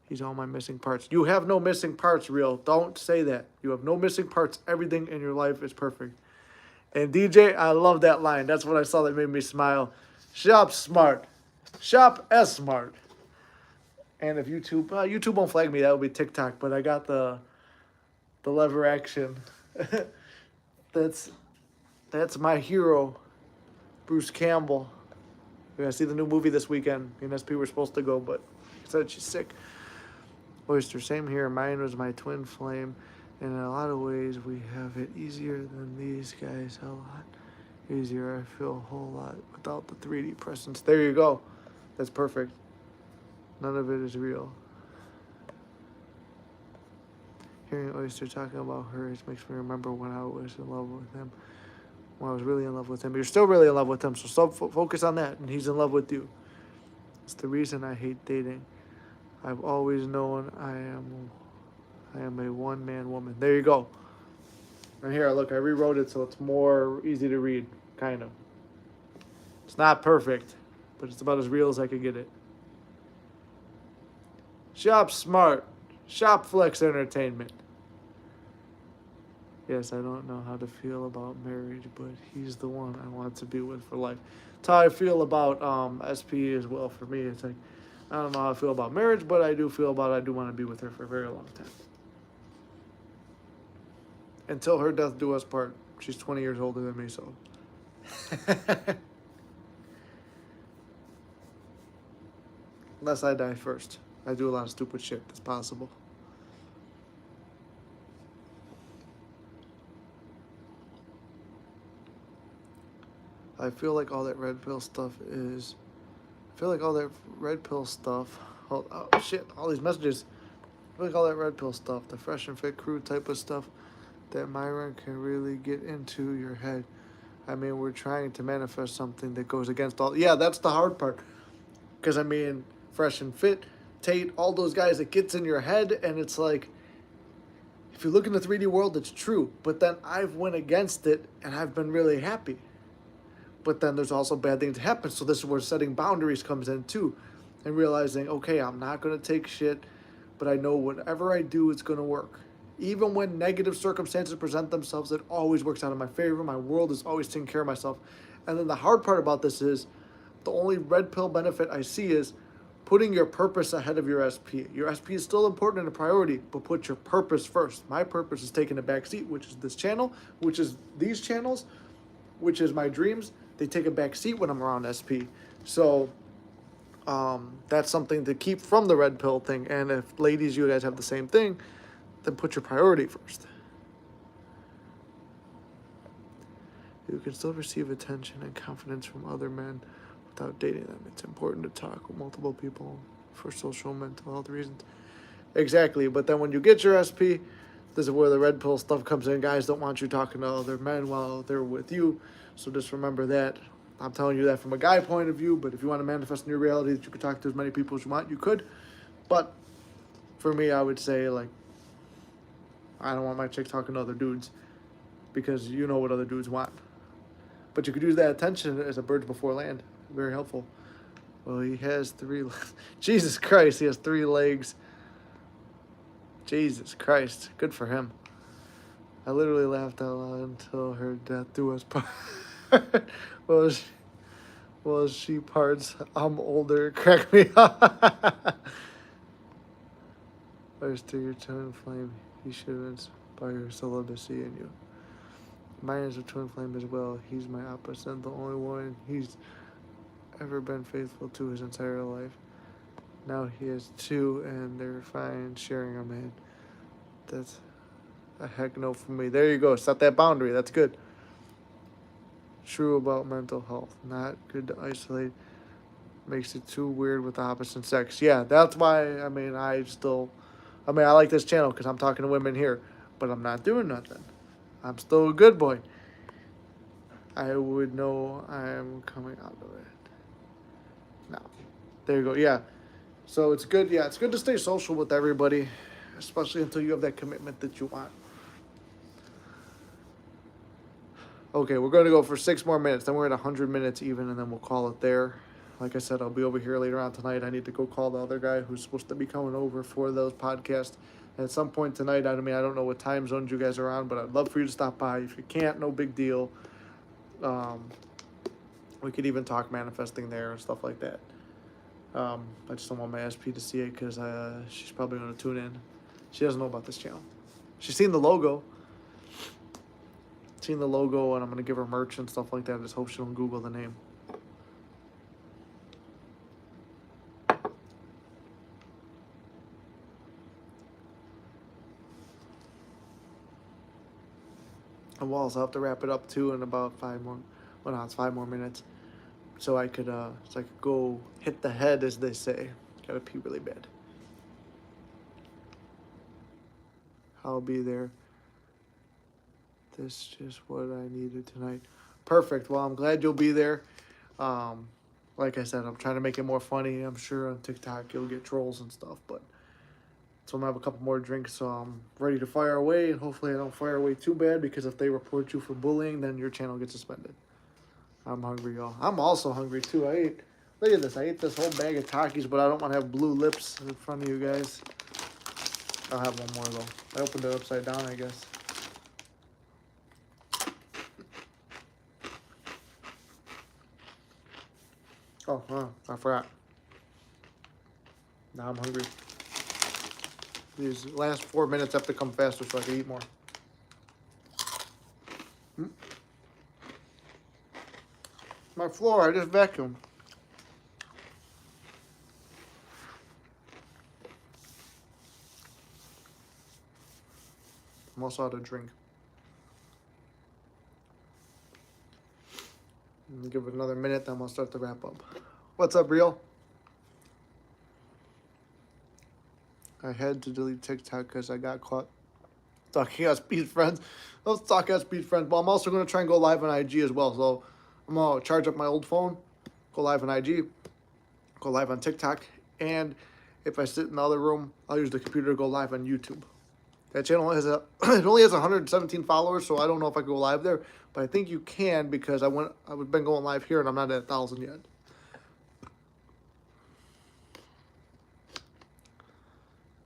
He's all my missing parts. You have no missing parts, real. Don't say that. You have no missing parts. Everything in your life is perfect. And DJ, I love that line. That's what I saw that made me smile. Shop smart. Shop as smart. And if YouTube won't flag me, that would be TikTok. But I got the the lever action. That's my hero, Bruce Campbell. We're gonna see the new movie this weekend. Me and SP were supposed to go, but she said she's sick. Oyster, same here. Mine was my twin flame. And in a lot of ways, we have it easier than these guys. A lot easier. I feel a whole lot without the 3D presence. There you go. That's perfect. None of it is real. Hearing Oyster talking about hers makes me remember when I was in love with him. When I was really in love with him. You're still really in love with him, so focus on that. And he's in love with you. It's the reason I hate dating. I've always known I am a one-man woman. There you go. And here, look, I rewrote it so it's more easy to read, kind of. It's not perfect, but it's about as real as I could get it. Shop Smart. Shop Flex Entertainment. Yes, I don't know how to feel about marriage, but he's the one I want to be with for life. That's how I feel about SP as well. For me, it's like, I don't know how I feel about marriage, but I do feel about I do want to be with her for a very long time. Until her death do us part. She's 20 years older than me, so. Unless I die first. I do a lot of stupid shit that's possible. I feel like all that red pill stuff is... Oh, shit, all these messages. I feel like all that red pill stuff, the fresh and fit crew type of stuff, that Myron can really get into your head. I mean, we're trying to manifest something that goes against all... Yeah, that's the hard part. Because, I mean, fresh and fit, Tate, all those guys, it gets in your head, and it's like... If you look in the 3D world, it's true. But then I've went against it, and I've been really happy. But then there's also bad things happen. So this is where setting boundaries comes in too. And realizing, okay, I'm not going to take shit, but I know whatever I do, it's going to work. Even when negative circumstances present themselves, it always works out in my favor. My world is always taking care of myself. And then the hard part about this is, the only red pill benefit I see is putting your purpose ahead of your SP. Your SP is still important and a priority, but put your purpose first. My purpose is taking a back seat, which is this channel, which is these channels, which is my dreams. They take a back seat when I'm around SP. So that's something to keep from the red pill thing. And if ladies, you guys have the same thing, then put your priority first. You can still receive attention and confidence from other men without dating them. It's important to talk with multiple people for social and mental health reasons. Exactly. But then when you get your SP, this is where the red pill stuff comes in. Guys don't want you talking to other men while they're with you. So just remember that. I'm telling you that from a guy point of view, but if you want to manifest in your reality that you could talk to as many people as you want, you could. But for me, I would say, like, I don't want my chick talking to other dudes because you know what other dudes want. But you could use that attention as a birds before land. Very helpful. Well, he has 3 legs. Jesus Christ, he has 3 legs. Jesus Christ, good for him. I literally laughed out loud until her death do us part. well, she parts. I'm older. Crack me up. Where's to your twin flame? He should inspire celibacy in you. Mine is a twin flame as well. He's my opposite, the only one he's ever been faithful to his entire life. Now he has 2, and they're fine sharing a man. That's a heck no for me. There you go. Set that boundary. That's good. True about mental health. Not good to isolate. Makes it too weird with the opposite sex. Yeah, that's why, I mean, I like this channel because I'm talking to women here, but I'm not doing nothing. I'm still a good boy. I would know I am coming out of it. No. There you go. Yeah. So it's good. Yeah, it's good to stay social with everybody, especially until you have that commitment that you want. Okay, we're going to go for 6 more minutes. Then we're at 100 minutes even, and then we'll call it there. Like I said, I'll be over here later on tonight. I need to go call the other guy who's supposed to be coming over for those podcasts. And at some point tonight, I mean, I don't know what time zones you guys are on, but I'd love for you to stop by. If you can't, no big deal. We could even talk manifesting there and stuff like that. I just don't want my SP to see it because she's probably going to tune in. She doesn't know about this channel. She's seen the logo. Seen the logo, and I'm gonna give her merch and stuff like that. I just hope she don't Google the name. And we'll also have to wrap it up too in about 5 more. Well, no, it's 5 more minutes. So I could go hit the head, as they say. Gotta pee really bad. I'll be there. This is just what I needed tonight. Perfect. Well, I'm glad you'll be there. Like I said, I'm trying to make it more funny. I'm sure on TikTok you'll get trolls and stuff, but so I'm gonna have a couple more drinks, so I'm ready to fire away, and hopefully I don't fire away too bad, because if they report you for bullying, then your channel gets suspended. I'm hungry, y'all. I'm also hungry too. Look at this. I ate this whole bag of Takis, but I don't want to have blue lips in front of you guys. I'll have one more though. I opened it upside down, I guess. Oh, I forgot. Now I'm hungry. These last 4 minutes have to come faster so I can eat more. My floor, I just vacuumed. I'm also out of drink. Give it another minute, then we'll start to wrap up. What's up, Real? I had to delete TikTok because I got caught talking about speed friends. Let's talk about speed friends. But I'm also going to try and go live on IG as well. So I'm going to charge up my old phone, go live on IG, go live on TikTok, and if I sit in the other room, I'll use the computer to go live on YouTube. That channel has it only has 117 followers, so I don't know if I can go live there, but I think you can, because I've been going live here and I'm not at 1,000 yet.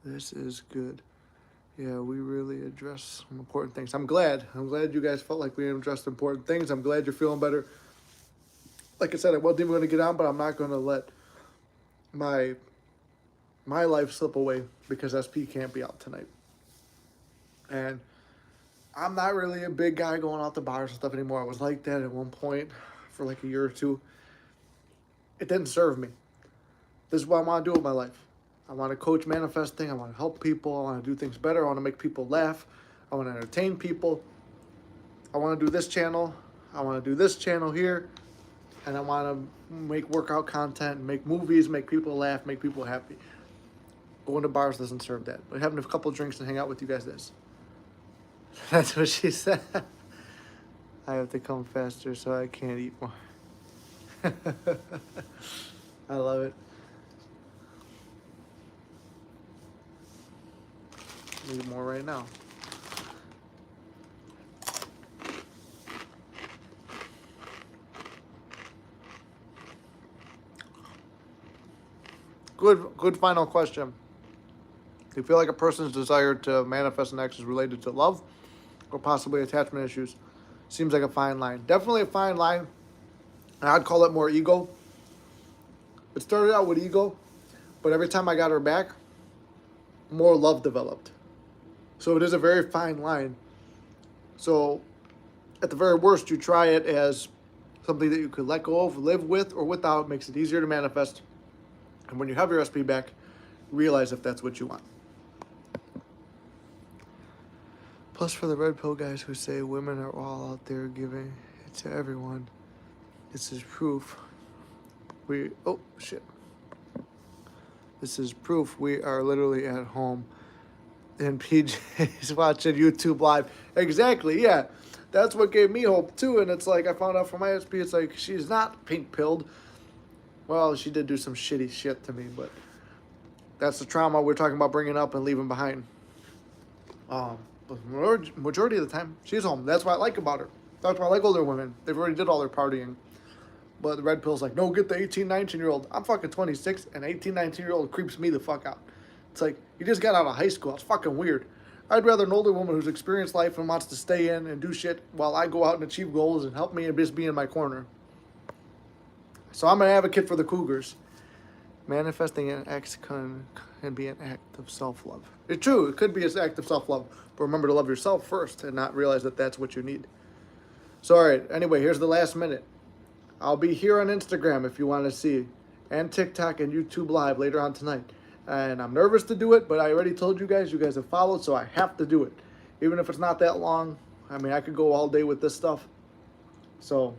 This is good. Yeah, we really address some important things. I'm glad you guys felt like we addressed important things. I'm glad you're feeling better. Like I said, I wasn't even going to get on, but I'm not going to let my life slip away because SP can't be out tonight. And I'm not really a big guy going out to bars and stuff anymore. I was like that at one point for like a year or two. It didn't serve me. This is what I want to do with my life. I want to coach manifesting. I want to help people. I want to do things better. I want to make people laugh. I want to entertain people. I want to do this channel. I want to do this channel here. And I want to make workout content, make movies, make people laugh, make people happy. Going to bars doesn't serve that. But having a couple drinks and hang out with you guys does. That's what she said. I have to come faster so I can't eat more. I love it. Need more right now. Good final question. Do you feel like a person's desire to manifest an act is related to love or possibly attachment issues? Seems like a fine line. Definitely a fine line. I'd call it more ego. It started out with ego, but every time I got her back, more love developed. So it is a very fine line. So at the very worst, you try it as something that you could let go of, live with, or without. It makes it easier to manifest. And when you have your SP back, realize if that's what you want. Plus, for the red pill guys who say women are all out there giving it to everyone, this is proof. This is proof we are literally at home and PJ's watching YouTube live. Exactly, yeah. That's what gave me hope too. And it's like I found out from my SP, it's like she's not pink pilled. Well, she did do some shitty shit to me, but that's the trauma we're talking about bringing up and leaving behind. But majority of the time, she's home. That's what I like about her. That's why I like older women. They've already did all their partying. But the red pill's like, no, get the 18, 19-year-old. I'm fucking 26, and 18, 19-year-old creeps me the fuck out. It's like, you just got out of high school. It's fucking weird. I'd rather an older woman who's experienced life and wants to stay in and do shit while I go out and achieve goals and help me and just be in my corner. So I'm an advocate for the cougars. Manifesting an ex can be an act of self-love. It's true. It could be an act of self-love. But remember to love yourself first and not realize that that's what you need. So, all right. Anyway, here's the last minute. I'll be here on Instagram if you want to see, and TikTok and YouTube Live later on tonight. And I'm nervous to do it, but I already told you guys have followed, so I have to do it. Even if it's not that long. I mean, I could go all day with this stuff. So,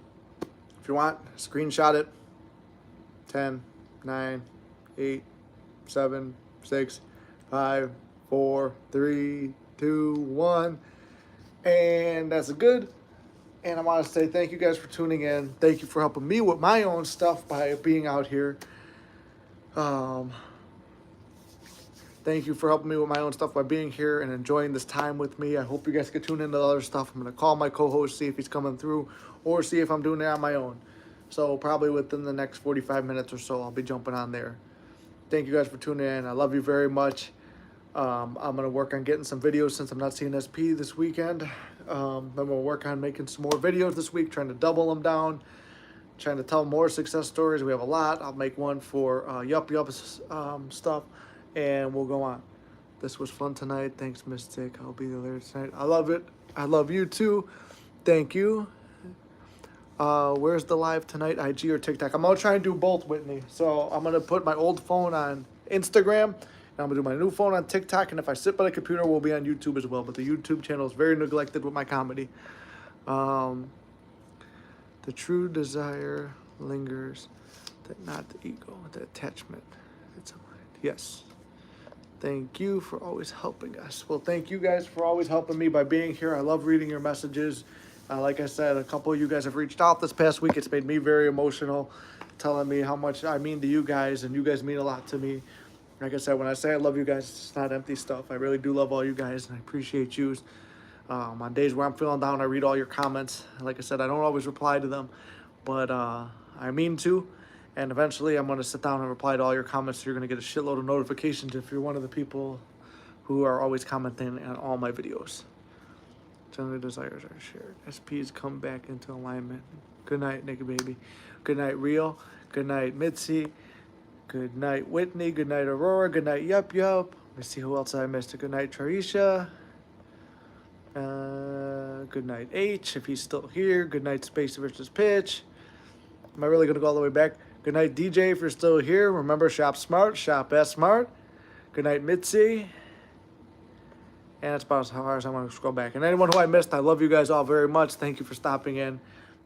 if you want, screenshot it. 10, 9, 8, 7, 6, 5, 4, 3, 2, 1. And that's good. And I want to say thank you guys for tuning in. Thank you for helping me with my own stuff by being out here. Thank you for helping me with my own stuff by being here and enjoying this time with me. I hope you guys can tune into the other stuff. I'm going to call my co-host, see if he's coming through, or see if I'm doing it on my own. So probably within the next 45 minutes or so, I'll be jumping on there. Thank you guys for tuning in. I love you very much. I'm going to work on getting some videos since I'm not seeing SP this weekend. I'm going to work on making some more videos this week, trying to double them down, trying to tell more success stories. We have a lot. I'll make one for Yup stuff, and we'll go on. This was fun tonight. Thanks, Mystic. I'll be there tonight. I love it. I love you too. Thank you. Where's the live tonight? IG or TikTok? I'm going to try and do both, Whitney. So I'm going to put my old phone on Instagram. And I'm going to do my new phone on TikTok. And if I sit by the computer, we'll be on YouTube as well. But the YouTube channel is very neglected with my comedy. The true desire lingers, that not the ego, the attachment. It's a mind. Yes. Thank you for always helping us. Well, thank you guys for always helping me by being here. I love reading your messages. Like I said, a couple of you guys have reached out this past week. It's made me very emotional, telling me how much I mean to you guys, and you guys mean a lot to me. Like I said, when I say I love you guys, it's not empty stuff. I really do love all you guys, and I appreciate you. On days where I'm feeling down, I read all your comments. Like I said, I don't always reply to them, but I mean to. And eventually, I'm going to sit down and reply to all your comments. So you're going to get a shitload of notifications if you're one of the people who are always commenting on all my videos. General desires are shared. SPs come back into alignment. Good night, Nikki Baby. Good night, Real. Good night, Mitzi. Good night, Whitney. Good night, Aurora. Good night, Yup. Let me see who else I missed. Good night, Traisha. Good night, H, if he's still here. Good night, Space versus Pitch. Am I really going to go all the way back? Good night, DJ, if you're still here. Remember, shop smart, shop S smart. Good night, Mitzi. And that's about as far as I want to scroll back. And anyone who I missed, I love you guys all very much. Thank you for stopping in.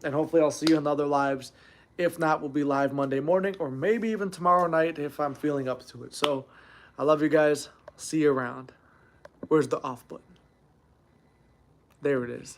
And hopefully I'll see you in other lives. If not, we'll be live Monday morning or maybe even tomorrow night if I'm feeling up to it. So I love you guys. See you around. Where's the off button? There it is.